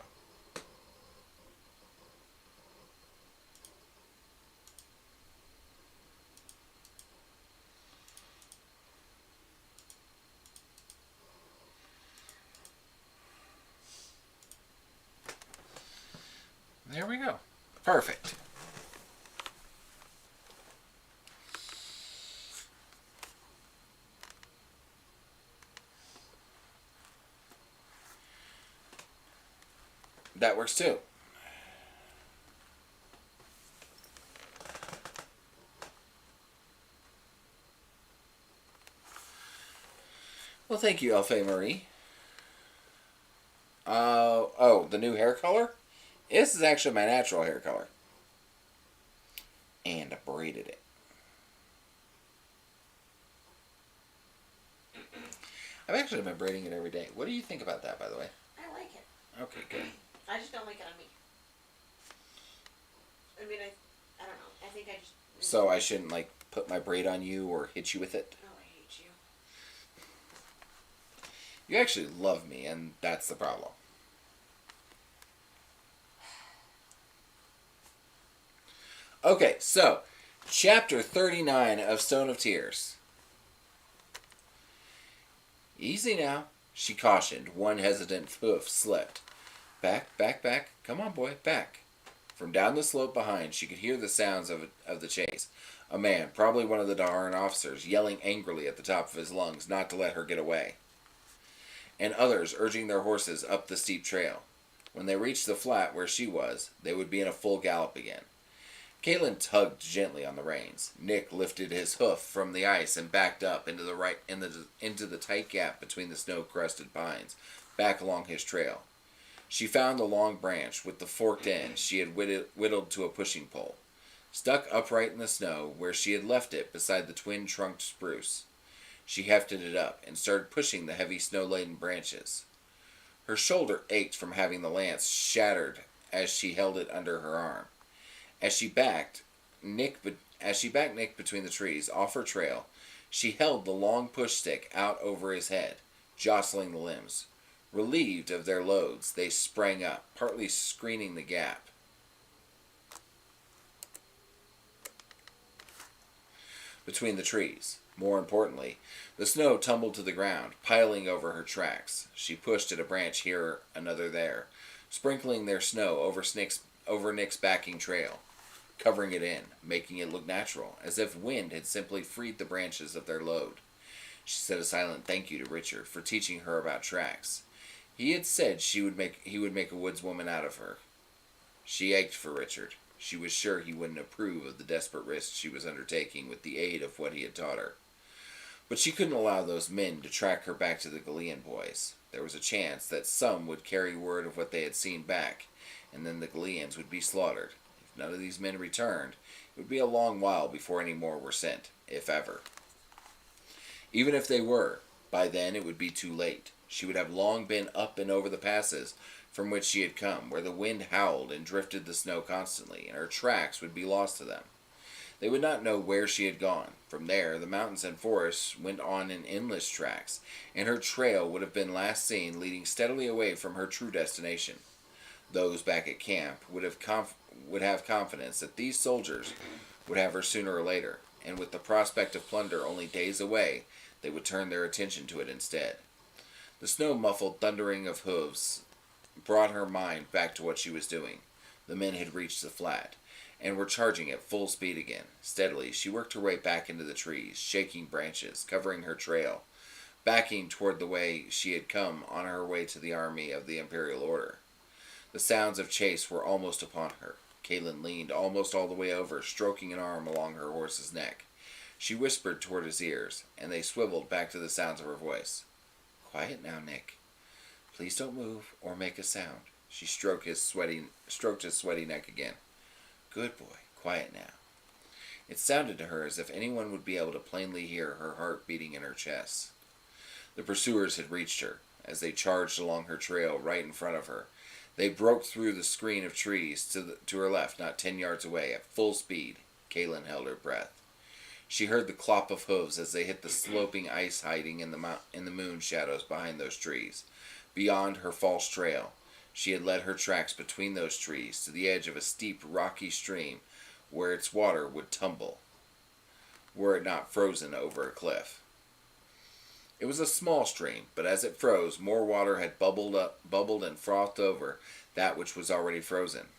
There we go. Perfect. That works too. Well, thank you, Alfie Marie. Oh, the new hair color? This is actually my natural hair color. And I braided it. I've actually been braiding it every day. What do you think about that, by the way? I like it. Okay, good. I just don't like it on me. I mean, I don't know. I think I just... So I shouldn't, like, put my braid on you or hit you with it? Oh, I hate you. You actually love me, and that's the problem. Okay, so, chapter 39 of Stone of Tears. Easy now, she cautioned. One hesitant hoof slipped. Back, back, back. Come on, boy, back. From down the slope behind, she could hear the sounds of the chase. A man, probably one of the Daharan officers, yelling angrily at the top of his lungs not to let her get away. And others urging their horses up the steep trail. When they reached the flat where she was, they would be in a full gallop again. Caitlin tugged gently on the reins. Nick lifted his hoof from the ice and backed up into the tight gap between the snow-crusted pines, back along his trail. She found the long branch with the forked end she had whittled to a pushing pole, stuck upright in the snow where she had left it beside the twin-trunked spruce. She hefted it up and started pushing the heavy snow-laden branches. Her shoulder ached from having the lance shattered as she held it under her arm. As she backed Nick between the trees off her trail, she held the long push stick out over his head, jostling the limbs. Relieved of their loads, they sprang up, partly screening the gap. Between the trees. More importantly, the snow tumbled to the ground, piling over her tracks. She pushed at a branch here, another there, sprinkling their snow over Nick's backing trail, covering it in, making it look natural, as if wind had simply freed the branches of their load. She said a silent thank you to Richard for teaching her about tracks. He had said he would make a woodswoman out of her. She ached for Richard. She was sure he wouldn't approve of the desperate risks she was undertaking with the aid of what he had taught her. But she couldn't allow those men to track her back to the Galilean boys. There was a chance that some would carry word of what they had seen back, and then the Galileans would be slaughtered. If none of these men returned, it would be a long while before any more were sent, if ever. Even if they were, by then it would be too late. She would have long been up and over the passes from which she had come, where the wind howled and drifted the snow constantly, and her tracks would be lost to them. They would not know where she had gone. From there, the mountains and forests went on in endless tracks, and her trail would have been last seen leading steadily away from her true destination. Those back at camp would have confidence that these soldiers would have her sooner or later, and with the prospect of plunder only days away, they would turn their attention to it instead. The snow-muffled thundering of hooves brought her mind back to what she was doing. The men had reached the flat, and were charging at full speed again. Steadily, she worked her way back into the trees, shaking branches, covering her trail. backing toward the way she had come on her way to the army of the Imperial Order. The sounds of chase were almost upon her. Caitlin leaned almost all the way over, stroking an arm along her horse's neck. She whispered toward his ears, and they swiveled back to the sounds of her voice. "Quiet now, Nick. Please don't move or make a sound." She stroked his sweaty neck again. "Good boy. Quiet now." It sounded to her as if anyone would be able to plainly hear her heart beating in her chest. The pursuers had reached her. As they charged along her trail right in front of her, they broke through the screen of trees to her left, not 10 yards away, at full speed. Caitlin held her breath. She heard the clop of hooves as they hit the sloping ice hiding in the moon shadows behind those trees. Beyond her false trail, she had led her tracks between those trees to the edge of a steep, rocky stream where its water would tumble, were it not frozen over a cliff. It was a small stream, but as it froze, more water had bubbled and frothed over that which was already frozen,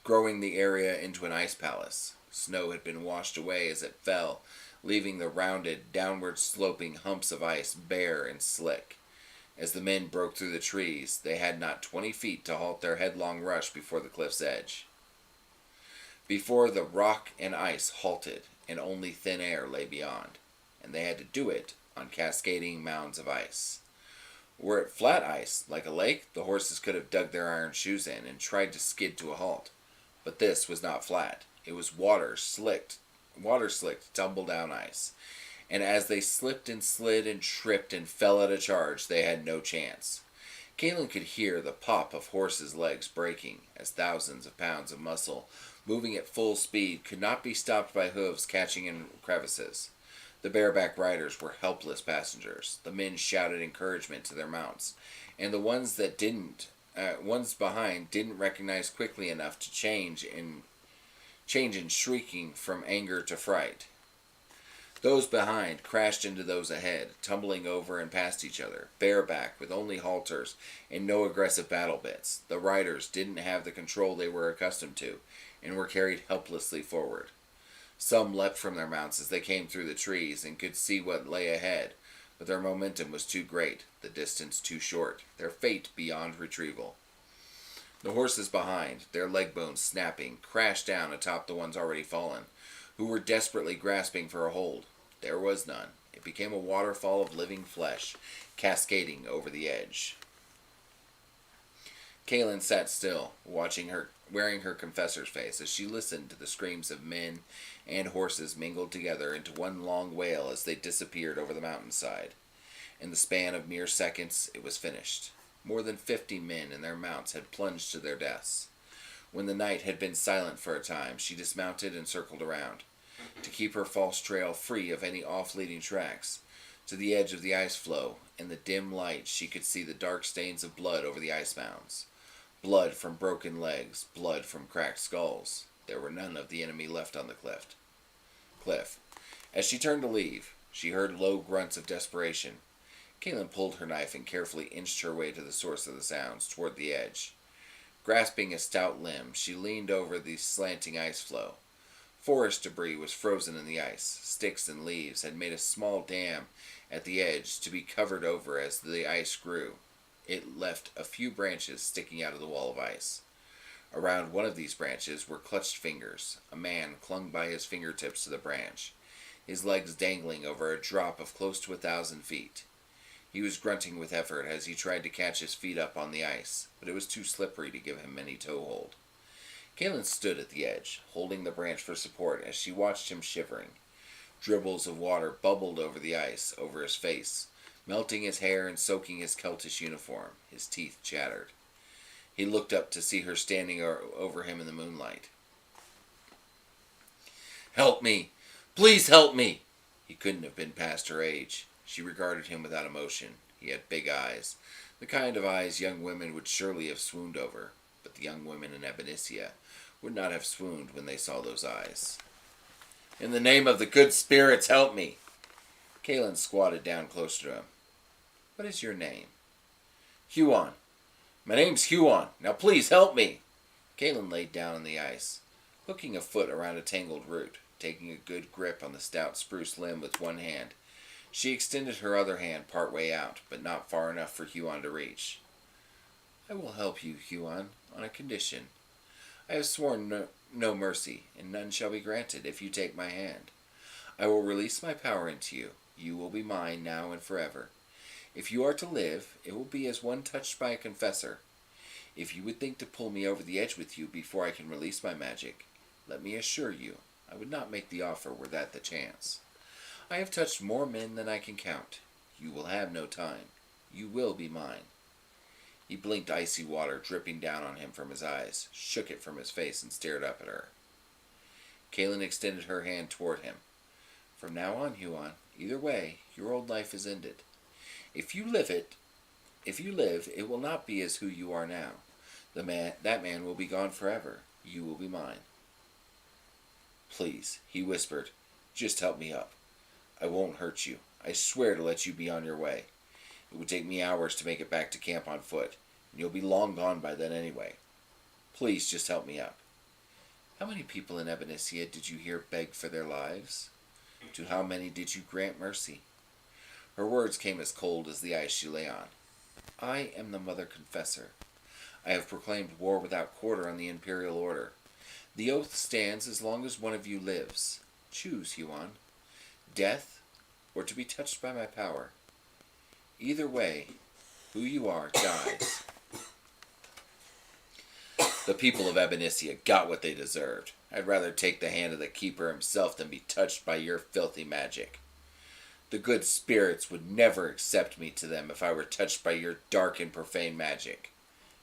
growing the area into an ice palace. Snow had been washed away as it fell, leaving the rounded, downward-sloping humps of ice bare and slick. As the men broke through the trees, they had not 20 feet to halt their headlong rush before the cliff's edge. Before the rock and ice halted, and only thin air lay beyond, and they had to do it on cascading mounds of ice. Were it flat ice, like a lake, the horses could have dug their iron shoes in and tried to skid to a halt. But this was not flat. It was water-slicked, tumble-down ice. And as they slipped and slid and tripped and fell at a charge, they had no chance. Caitlin could hear the pop of horses' legs breaking, as thousands of pounds of muscle, moving at full speed, could not be stopped by hooves catching in crevices. The bareback riders were helpless passengers. The men shouted encouragement to their mounts, and the ones behind didn't recognize quickly enough to change in shrieking from anger to fright. Those behind crashed into those ahead, tumbling over and past each other, bareback with only halters and no aggressive battle bits. The riders didn't have the control they were accustomed to, and were carried helplessly forward. Some leapt from their mounts as they came through the trees and could see what lay ahead, but their momentum was too great, the distance too short, their fate beyond retrieval. The horses behind, their leg bones snapping, crashed down atop the ones already fallen, who were desperately grasping for a hold. There was none. It became a waterfall of living flesh, cascading over the edge. Caitlin sat still, wearing her confessor's face, as she listened to the screams of men and horses mingled together into one long wail as they disappeared over the mountainside. In the span of mere seconds, it was finished. More than 50 men and their mounts had plunged to their deaths. When the night had been silent for a time, she dismounted and circled around, to keep her false trail free of any off-leading tracks. To the edge of the ice floe, in the dim light she could see the dark stains of blood over the ice mounds. Blood from broken legs, blood from cracked skulls. There were none of the enemy left on the cliff. As she turned to leave, she heard low grunts of desperation. Caitlin pulled her knife and carefully inched her way to the source of the sounds, toward the edge. Grasping a stout limb, she leaned over the slanting ice floe. Forest debris was frozen in the ice. Sticks and leaves had made a small dam at the edge to be covered over as the ice grew. It left a few branches sticking out of the wall of ice. Around one of these branches were clutched fingers. A man clung by his fingertips to the branch, his legs dangling over a drop of close to 1,000 feet. He was grunting with effort as he tried to catch his feet up on the ice, but it was too slippery to give him any toehold. Caitlin stood at the edge, holding the branch for support as she watched him shivering. Dribbles of water bubbled over the ice, over his face, melting his hair and soaking his Celtish uniform. His teeth chattered. He looked up to see her standing over him in the moonlight. "Help me! Please help me!" He couldn't have been past her age. She regarded him without emotion. He had big eyes, the kind of eyes young women would surely have swooned over, but the young women in Ebonicia would not have swooned when they saw those eyes. "In the name of the good spirits, help me!" Caitlin squatted down closer to him. "What is your name?" "Huon. My name's Huon. Now please help me." Caitlin laid down on the ice, hooking a foot around a tangled root, taking a good grip on the stout spruce limb with one hand. She extended her other hand part way out, but not far enough for Huon to reach. I will help you, Huon, on a condition. I have sworn no mercy, and none shall be granted if you take my hand. I will release my power into you. You will be mine now and forever. If you are to live, it will be as one touched by a confessor. If you would think to pull me over the edge with you before I can release my magic, let me assure you, I would not make the offer were that the chance. I have touched more men than I can count. You will have no time. You will be mine. He blinked icy water dripping down on him from his eyes, shook it from his face, and stared up at her. Kaelin extended her hand toward him. From now on, Huon, either way, your old life is ended. If you live, it will not be as who you are now. That man will be gone forever. You will be mine. Please, he whispered, just help me up. I won't hurt you. I swear to let you be on your way. It would take me hours to make it back to camp on foot, and you'll be long gone by then anyway. Please just help me up. How many people in Ebonicia did you hear beg for their lives? To how many did you grant mercy? Her words came as cold as the ice she lay on. I am the Mother Confessor. I have proclaimed war without quarter on the Imperial Order. The oath stands as long as one of you lives. Choose, Huon. Death, or to be touched by my power. Either way, who you are dies. The people of Ebonicia got what they deserved. I'd rather take the hand of the Keeper himself than be touched by your filthy magic. The good spirits would never accept me to them if I were touched by your dark and profane magic.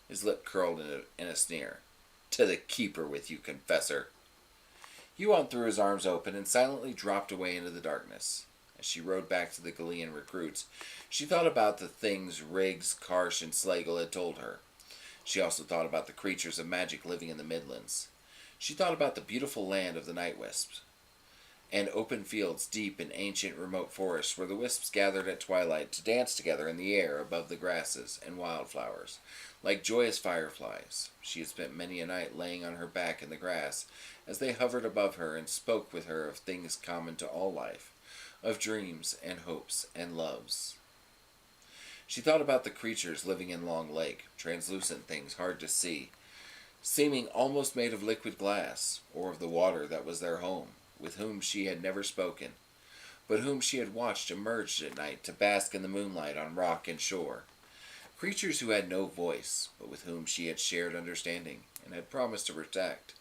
His lip curled in a sneer. To the Keeper with you, Confessor. Huon threw his arms open and silently dropped away into the darkness. As she rode back to the Galean recruits, she thought about the things Riggs, Karsh, and Slagle had told her. She also thought about the creatures of magic living in the Midlands. She thought about the beautiful land of the night wisps, and open fields deep in ancient remote forests where the wisps gathered at twilight to dance together in the air above the grasses and wildflowers, like joyous fireflies. She had spent many a night laying on her back in the grass as they hovered above her and spoke with her of things common to all life, of dreams and hopes and loves. She thought about the creatures living in Long Lake, translucent things hard to see, seeming almost made of liquid glass, or of the water that was their home, with whom she had never spoken, but whom she had watched emerge at night to bask in the moonlight on rock and shore. Creatures who had no voice, but with whom she had shared understanding, and had promised to protect.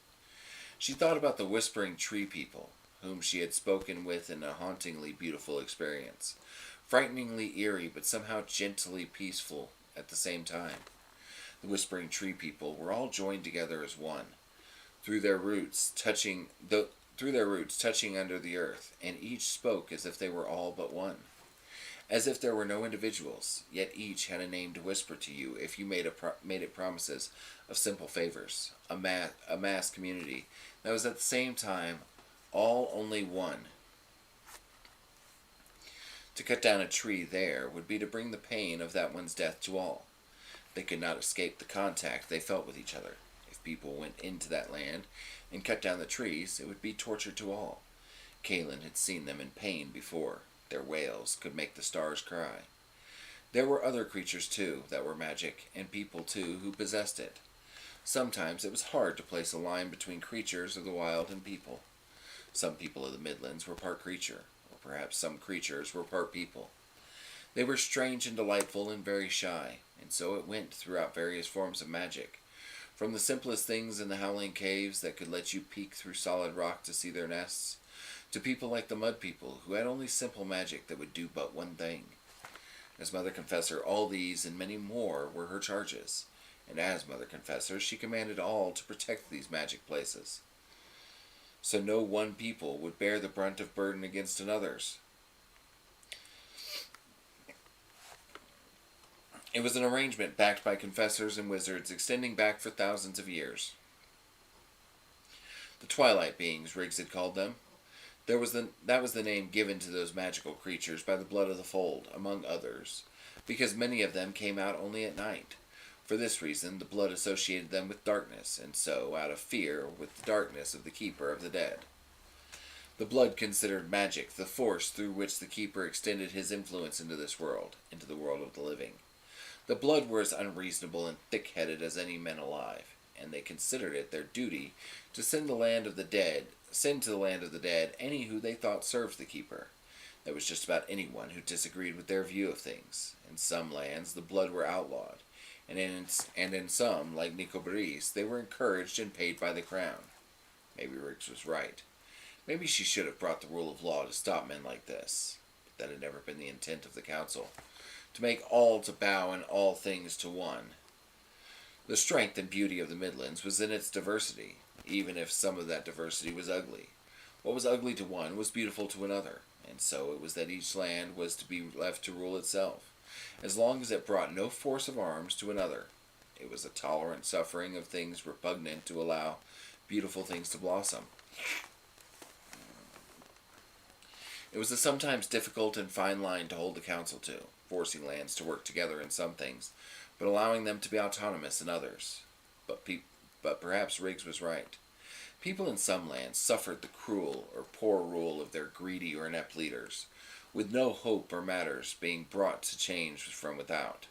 She thought about the whispering tree people, whom she had spoken with in a hauntingly beautiful experience, frighteningly eerie but somehow gently peaceful at the same time. The whispering tree people were all joined together as one, through their roots touching under the earth, and each spoke as if they were all but one, as if there were no individuals, yet each had a name to whisper to you if you made it promises of simple favors, a mass community that was at the same time all only one. To cut down a tree there would be to bring the pain of that one's death to all. They could not escape the contact they felt with each other. If people went into that land and cut down the trees, it would be torture to all. Kaelin had seen them in pain before. Their wails could make the stars cry. There were other creatures, too, that were magic, and people, too, who possessed it. Sometimes it was hard to place a line between creatures of the wild and people. Some people of the Midlands were part creature, or perhaps some creatures were part people. They were strange and delightful and very shy, and so it went throughout various forms of magic, from the simplest things in the howling caves that could let you peek through solid rock to see their nests, to people like the Mud People, who had only simple magic that would do but one thing. As Mother Confessor, all these and many more were her charges, and as Mother Confessor, she commanded all to protect these magic places, so no one people would bear the brunt of burden against another's. It was an arrangement backed by confessors and wizards extending back for thousands of years. The Twilight Beings, Riggs had called them. That was the name given to those magical creatures by the blood of the Fold, among others, because many of them came out only at night. For this reason, the blood associated them with darkness, and so, out of fear, with the darkness of the Keeper of the Dead. The blood considered magic, the force through which the keeper extended his influence into this world, into the world of the living. The blood were as unreasonable and thick-headed as any men alive, and they considered it their duty to send to the land of the dead any who they thought served the keeper. That was just about anyone who disagreed with their view of things. In some lands, the blood were outlawed, and in some, like Nicobaris, they were encouraged and paid by the crown. Maybe Riggs was right. Maybe she should have brought the rule of law to stop men like this. But that had never been the intent of the council, to make all to bow and all things to one. The strength and beauty of the Midlands was in its diversity, even if some of that diversity was ugly. What was ugly to one was beautiful to another, and so it was that each land was to be left to rule itself, as long as it brought no force of arms to another. It was a tolerant suffering of things repugnant to allow beautiful things to blossom. It was a sometimes difficult and fine line to hold the council to, forcing lands to work together in some things, but allowing them to be autonomous in others. But perhaps Riggs was right. People in some lands suffered the cruel or poor rule of their greedy or inept leaders, with no hope or matters being brought to change from without.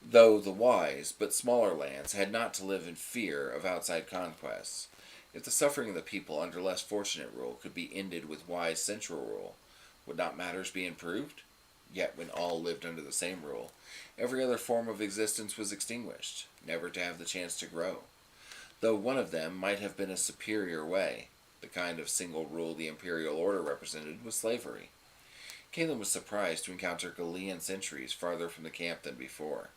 Though the wise but smaller lands had not to live in fear of outside conquests, if the suffering of the people under less fortunate rule could be ended with wise central rule, would not matters be improved? Yet when all lived under the same rule, every other form of existence was extinguished, never to have the chance to grow. Though one of them might have been a superior way, the kind of single rule the imperial order represented was slavery. Caleb was surprised to encounter Galilean sentries farther from the camp than before.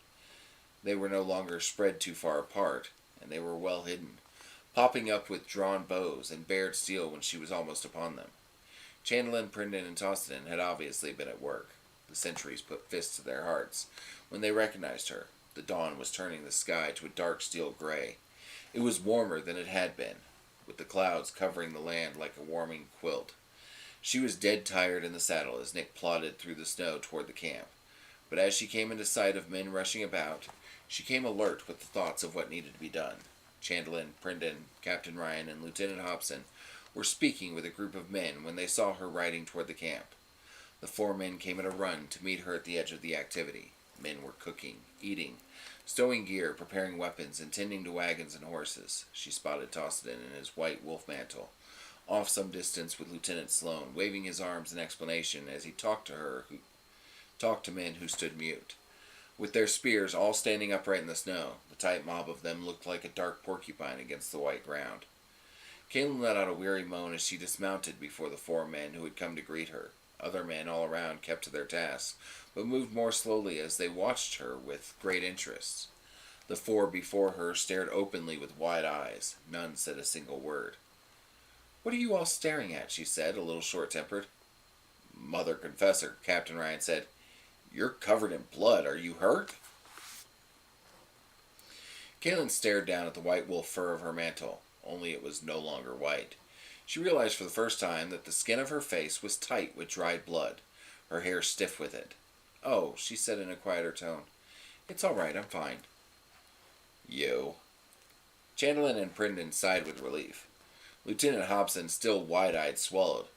They were no longer spread too far apart, and they were well hidden, popping up with drawn bows and bared steel when she was almost upon them. Chandelin, Prindon, and Tostin had obviously been at work. The sentries put fists to their hearts when they recognized her. The dawn was turning the sky to a dark steel gray. It was warmer than it had been, with the clouds covering the land like a warming quilt. She was dead tired in the saddle as Nick plodded through the snow toward the camp. But as she came into sight of men rushing about, she came alert with the thoughts of what needed to be done. Chandelin, Prindon, Captain Ryan, and Lieutenant Hobson were speaking with a group of men when they saw her riding toward the camp. The 4 men came at a run to meet her at the edge of the activity. Men were cooking, eating, stowing gear, preparing weapons, and tending to wagons and horses. She spotted Tostin in his white wolf mantle, off some distance with Lieutenant Sloane, waving his arms in explanation as he talked to men who stood mute. With their spears all standing upright in the snow, the tight mob of them looked like a dark porcupine against the white ground. Caitlin let out a weary moan as she dismounted before the 4 men who had come to greet her. Other men all around kept to their tasks, but moved more slowly as they watched her with great interest. The 4 before her stared openly with wide eyes. None said a single word. "What are you all staring at?" she said, a little short-tempered. "Mother Confessor," Captain Ryan said. "You're covered in blood. Are you hurt?" Caitlin stared down at the white wolf fur of her mantle, only it was no longer white. She realized for the first time that the skin of her face was tight with dried blood, her hair stiff with it. "Oh," she said in a quieter tone. "It's all right, I'm fine." "You." Chandelin and Prindon sighed with relief. Lieutenant Hobson, still wide-eyed, swallowed.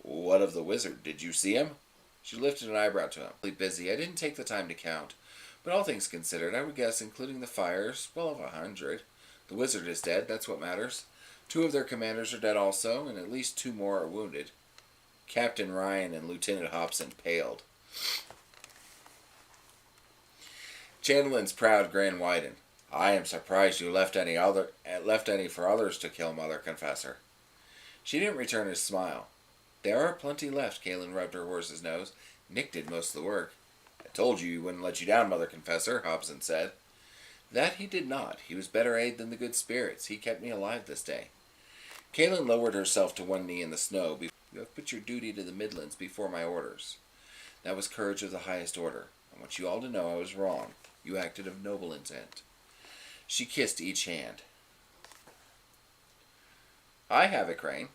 "What of the wizard? Did you see him?" She lifted an eyebrow to him. "Really busy. I didn't take the time to count. But all things considered, I would guess, including the fires, well over 100. The wizard is dead, that's what matters. 2 of their commanders are dead also, and at least 2 more are wounded." Captain Ryan and Lieutenant Hobson paled. Chandelin's proud grin widened. "I am surprised you left any for others to kill, Mother Confessor." She didn't return his smile. "There are plenty left." Caitlin rubbed her horse's nose. "Nick did most of the work." "I told you he wouldn't let you down, Mother Confessor," Hobson said. "That he did not. He was better aid than the good spirits. He kept me alive this day." Caitlin lowered herself to one knee in the snow. "You have put your duty to the Midlands before my orders. That was courage of the highest order. I want you all to know I was wrong. You acted of noble intent." She kissed each hand. "I have it, Crane.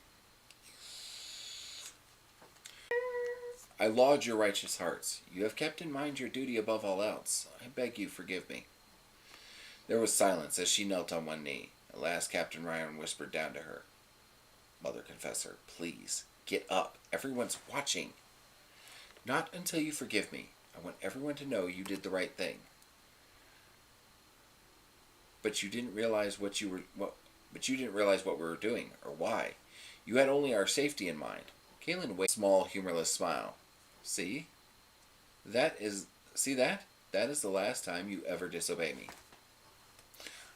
I laud your righteous hearts. You have kept in mind your duty above all else. I beg you forgive me." There was silence as she knelt on one knee. At last Captain Ryan whispered down to her. Mother Confessor, please, get up. Everyone's watching. Not until you forgive me. I want everyone to know you did the right thing. But you didn't realize what we were doing, or why. You had only our safety in mind. Kaelin waved a small, humorless smile. See? See that? That is the last time you ever disobey me.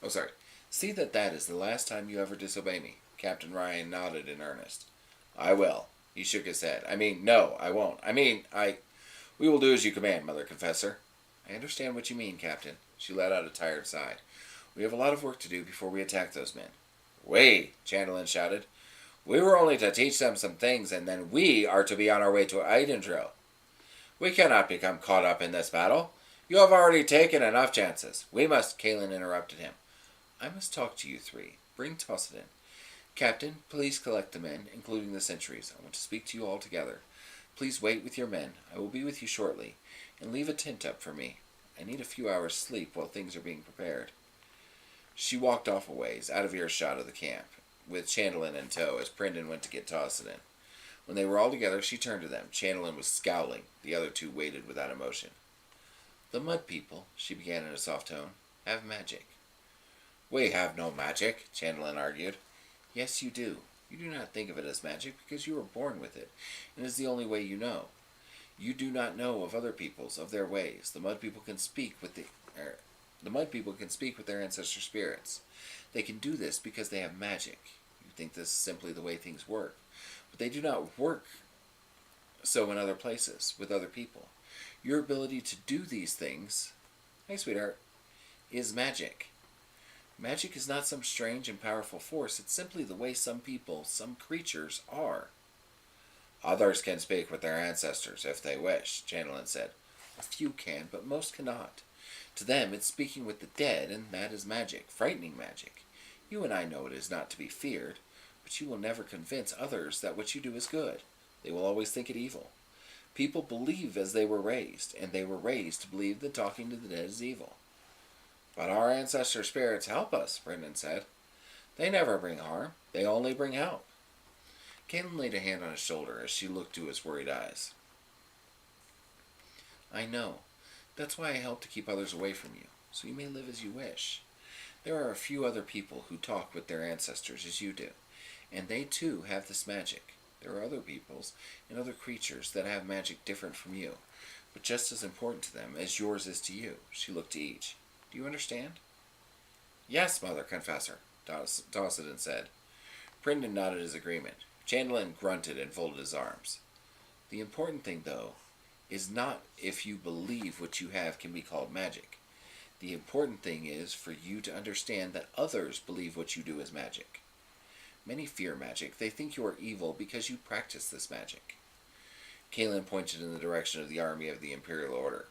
Oh, sorry. See that is the last time you ever disobey me. Captain Ryan nodded in earnest. I will. He shook his head. No, I won't. We will do as you command, Mother Confessor. I understand what you mean, Captain. She let out a tired sigh. We have a lot of work to do before we attack those men. Wait, Chandelin shouted. We were only to teach them some things, and then we are to be on our way to Eidendrill. We cannot become caught up in this battle. You have already taken enough chances. We must, Kaelin interrupted him. I must talk to you three. Bring Tossedin. Captain, please collect the men, including the sentries. I want to speak to you all together. Please wait with your men. I will be with you shortly. And leave a tent up for me. I need a few hours' sleep while things are being prepared. She walked off a ways, out of earshot of the camp, with Chandelin in tow, as Prindon went to get Tossedin. When they were all together, she turned to them. Chandelin was scowling. The other two waited without emotion. The Mud People, she began in a soft tone, have magic. We have no magic, Chandelin argued. Yes, you do. You do not think of it as magic because you were born with it, and it is the only way you know. You do not know of other peoples, of their ways. The Mud People can speak with their ancestor spirits. They can do this because they have magic. You think this is simply the way things work, but they do not work so in other places, with other people. Your ability to do these things, hey sweetheart, is magic. Magic is not some strange and powerful force. It's simply the way some people, some creatures, are. Others can speak with their ancestors if they wish, Chandelin said. A few can, but most cannot. To them, it's speaking with the dead, and that is magic, frightening magic. You and I know it is not to be feared, but you will never convince others that what you do is good. They will always think it evil. People believe as they were raised, and they were raised to believe that talking to the dead is evil. But our ancestor spirits help us, Brendan said. They never bring harm. They only bring help. Kaelin laid a hand on his shoulder as she looked to his worried eyes. I know. That's why I help to keep others away from you, so you may live as you wish. There are a few other people who talk with their ancestors as you do, and they too have this magic. There are other peoples and other creatures that have magic different from you, but just as important to them as yours is to you. She looked to each. Do you understand? Yes, Mother Confessor, Tossedin said. Prindon nodded his agreement. Chandelin grunted and folded his arms. The important thing, though, is not if you believe what you have can be called magic. The important thing is for you to understand that others believe what you do is magic. Many fear magic. They think you are evil because you practice this magic. Kaelin pointed in the direction of the army of the Imperial Order.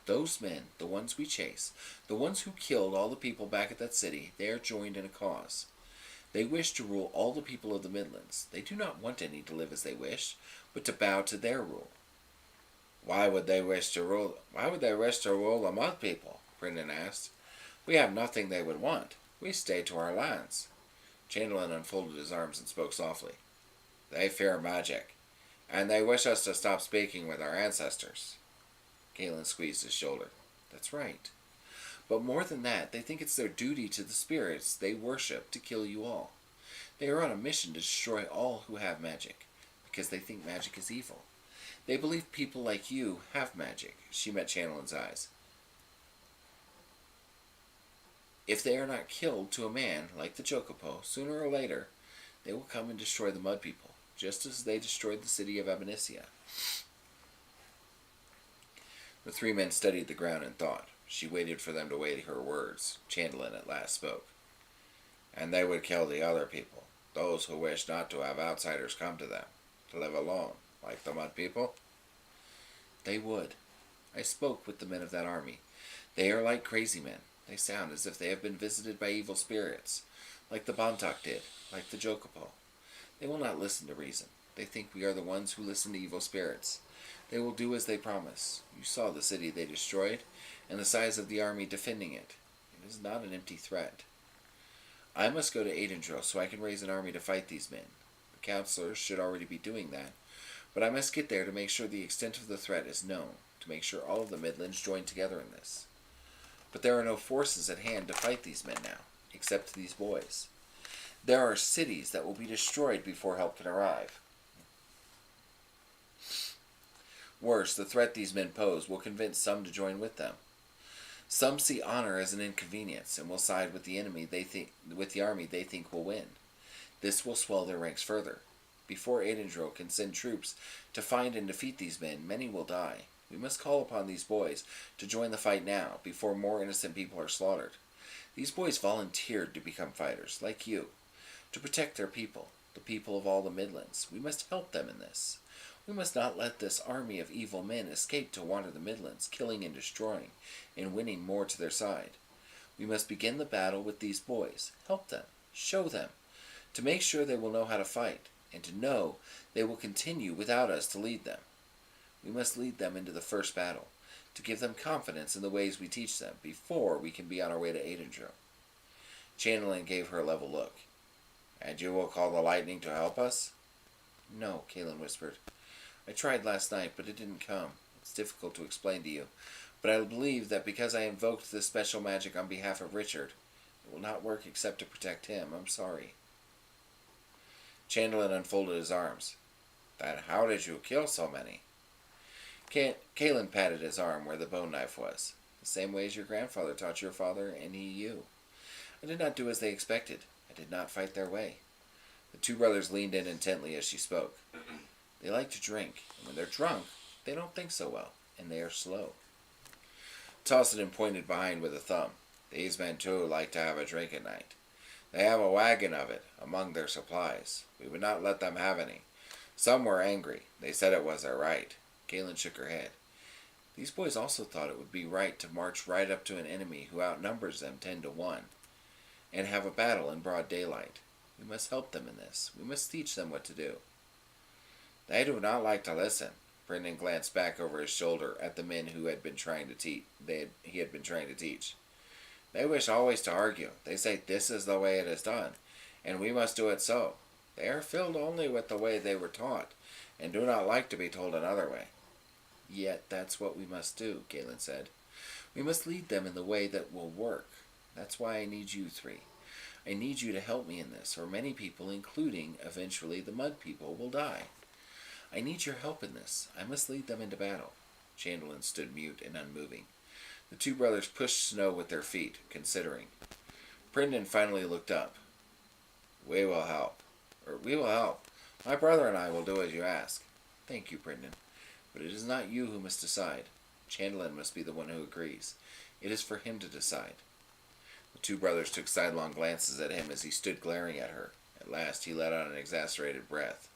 Those men, the ones we chase, the ones who killed all the people back at that city, they are joined in a cause. They wish to rule all the people of the Midlands. They do not want any to live as they wish, but to bow to their rule. Why would they wish to rule the Mud People? Brendan asked. We have nothing they would want. We stay to our lands. Chandelin unfolded his arms and spoke softly. They fear magic, and they wish us to stop speaking with our ancestors. Kaelin squeezed his shoulder. That's right. But more than that, they think it's their duty to the spirits they worship to kill you all. They are on a mission to destroy all who have magic, because they think magic is evil. They believe people like you have magic. She met Channelin's eyes. If they are not killed to a man, like the Chocopo, sooner or later, they will come and destroy the Mud People, just as they destroyed the city of Abenicia. The three men studied the ground in thought. She waited for them to weigh her words. Chandelin at last spoke. And they would kill the other people, those who wish not to have outsiders come to them, to live alone, like the Mud People? They would. I spoke with the men of that army. They are like crazy men. They sound as if they have been visited by evil spirits, like the Bontok did, like the Jokopo. They will not listen to reason. They think we are the ones who listen to evil spirits. They will do as they promise. You saw the city they destroyed, and the size of the army defending it. It is not an empty threat. I must go to Eidendrill so I can raise an army to fight these men. Counselors should already be doing that, but I must get there to make sure the extent of the threat is known, to make sure all of the Midlands join together in this. But there are no forces at hand to fight these men now, except these boys. There are cities that will be destroyed before help can arrive. Worse, the threat these men pose will convince some to join with them. Some see honor as an inconvenience and will side with the army they think will win. This will swell their ranks further. Before Aidendro can send troops to find and defeat these men, many will die. We must call upon these boys to join the fight now, before more innocent people are slaughtered. These boys volunteered to become fighters, like you, to protect their people, the people of all the Midlands. We must help them in this. We must not let this army of evil men escape to wander the Midlands, killing and destroying, and winning more to their side. We must begin the battle with these boys, help them, show them, to make sure they will know how to fight, and to know they will continue without us to lead them. We must lead them into the first battle, to give them confidence in the ways we teach them, before we can be on our way to Aidendro. Channeling gave her a level look. And you will call the lightning to help us? No, Kaelin whispered. I tried last night, but it didn't come. It's difficult to explain to you, but I believe that because I invoked this special magic on behalf of Richard, it will not work except to protect him. I'm sorry. Chandelin unfolded his arms. Then how did you kill so many? Kaelin patted his arm where the bone knife was. The same way as your grandfather taught your father and he you. I did not do as they expected. I did not fight their way. The two brothers leaned in intently as she spoke. They like to drink, and when they're drunk, they don't think so well, and they are slow. Tossedon pointed behind with a thumb. These men too like to have a drink at night. They have a wagon of it among their supplies. We would not let them have any. Some were angry. They said it was their right. Galen shook her head. These boys also thought it would be right to march right up to an enemy who outnumbers them 10-1, and have a battle in broad daylight. We must help them in this. We must teach them what to do. They do not like to listen. Brendan glanced back over his shoulder at the men who had been trying to teach. He had been trying to teach. They wish always to argue. They say this is the way it is done, and we must do it so. They are filled only with the way they were taught, and do not like to be told another way. Yet that's what we must do, Galen said. We must lead them in the way that will work. That's why I need you three. I need you to help me in this, or many people, including, eventually, the Mud People, will die. I need your help in this. I must lead them into battle. Chandelin stood mute and unmoving. The two brothers pushed snow with their feet, considering. Brendan finally looked up. We will help. We will help. My brother and I will do as you ask. Thank you, Brendan. But it is not you who must decide. Chandelin must be the one who agrees. It is for him to decide. The two brothers took sidelong glances at him as he stood glaring at her. At last he let out an exasperated breath.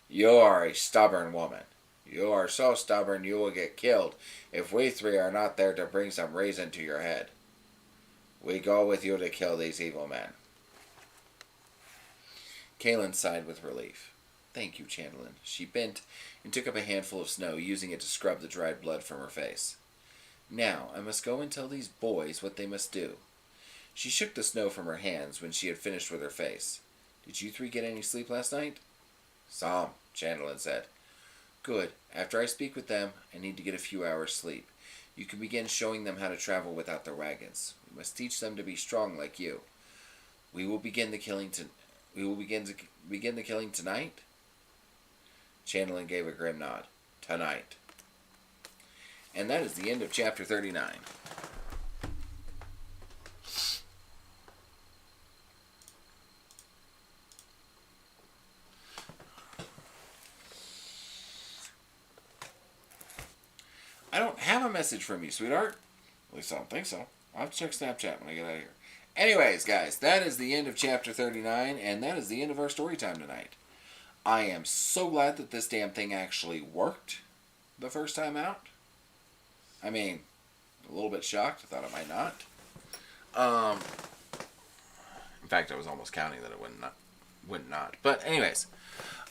You are a stubborn woman. You are so stubborn you will get killed if we three are not there to bring some reason to your head. We go with you to kill these evil men. Kaelin sighed with relief. Thank you, Chandelin. She bent and took up a handful of snow, using it to scrub the dried blood from her face. Now, I must go and tell these boys what they must do. She shook the snow from her hands when she had finished with her face. Did you three get any sleep last night? Some, Chandelin said. Good. After I speak with them, I need to get a few hours' sleep. You can begin showing them how to travel without their wagons. We must teach them to be strong like you. We will begin the killing tonight? Chandelin gave a grim nod. Tonight. And that is the end of chapter 39. I don't have a message from you, sweetheart. At least I don't think so. I'll have to check Snapchat when I get out of here. Anyways, guys, that is the end of chapter 39, and that is the end of our story time tonight. I am so glad that this damn thing actually worked the first time out. I mean, a little bit shocked. I thought it might not. In fact, I was almost counting that it would not. But anyways,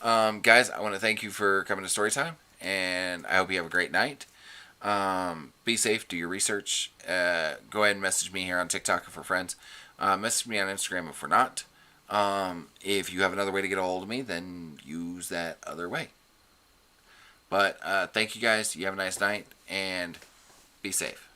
guys, I want to thank you for coming to Storytime, and I hope you have a great night. Be safe, do your research. Go ahead and message me here on TikTok if we're friends. Message me on Instagram if we're not. If you have another way to get a hold of me, then use that other way. But thank you guys. You have a nice night and be safe.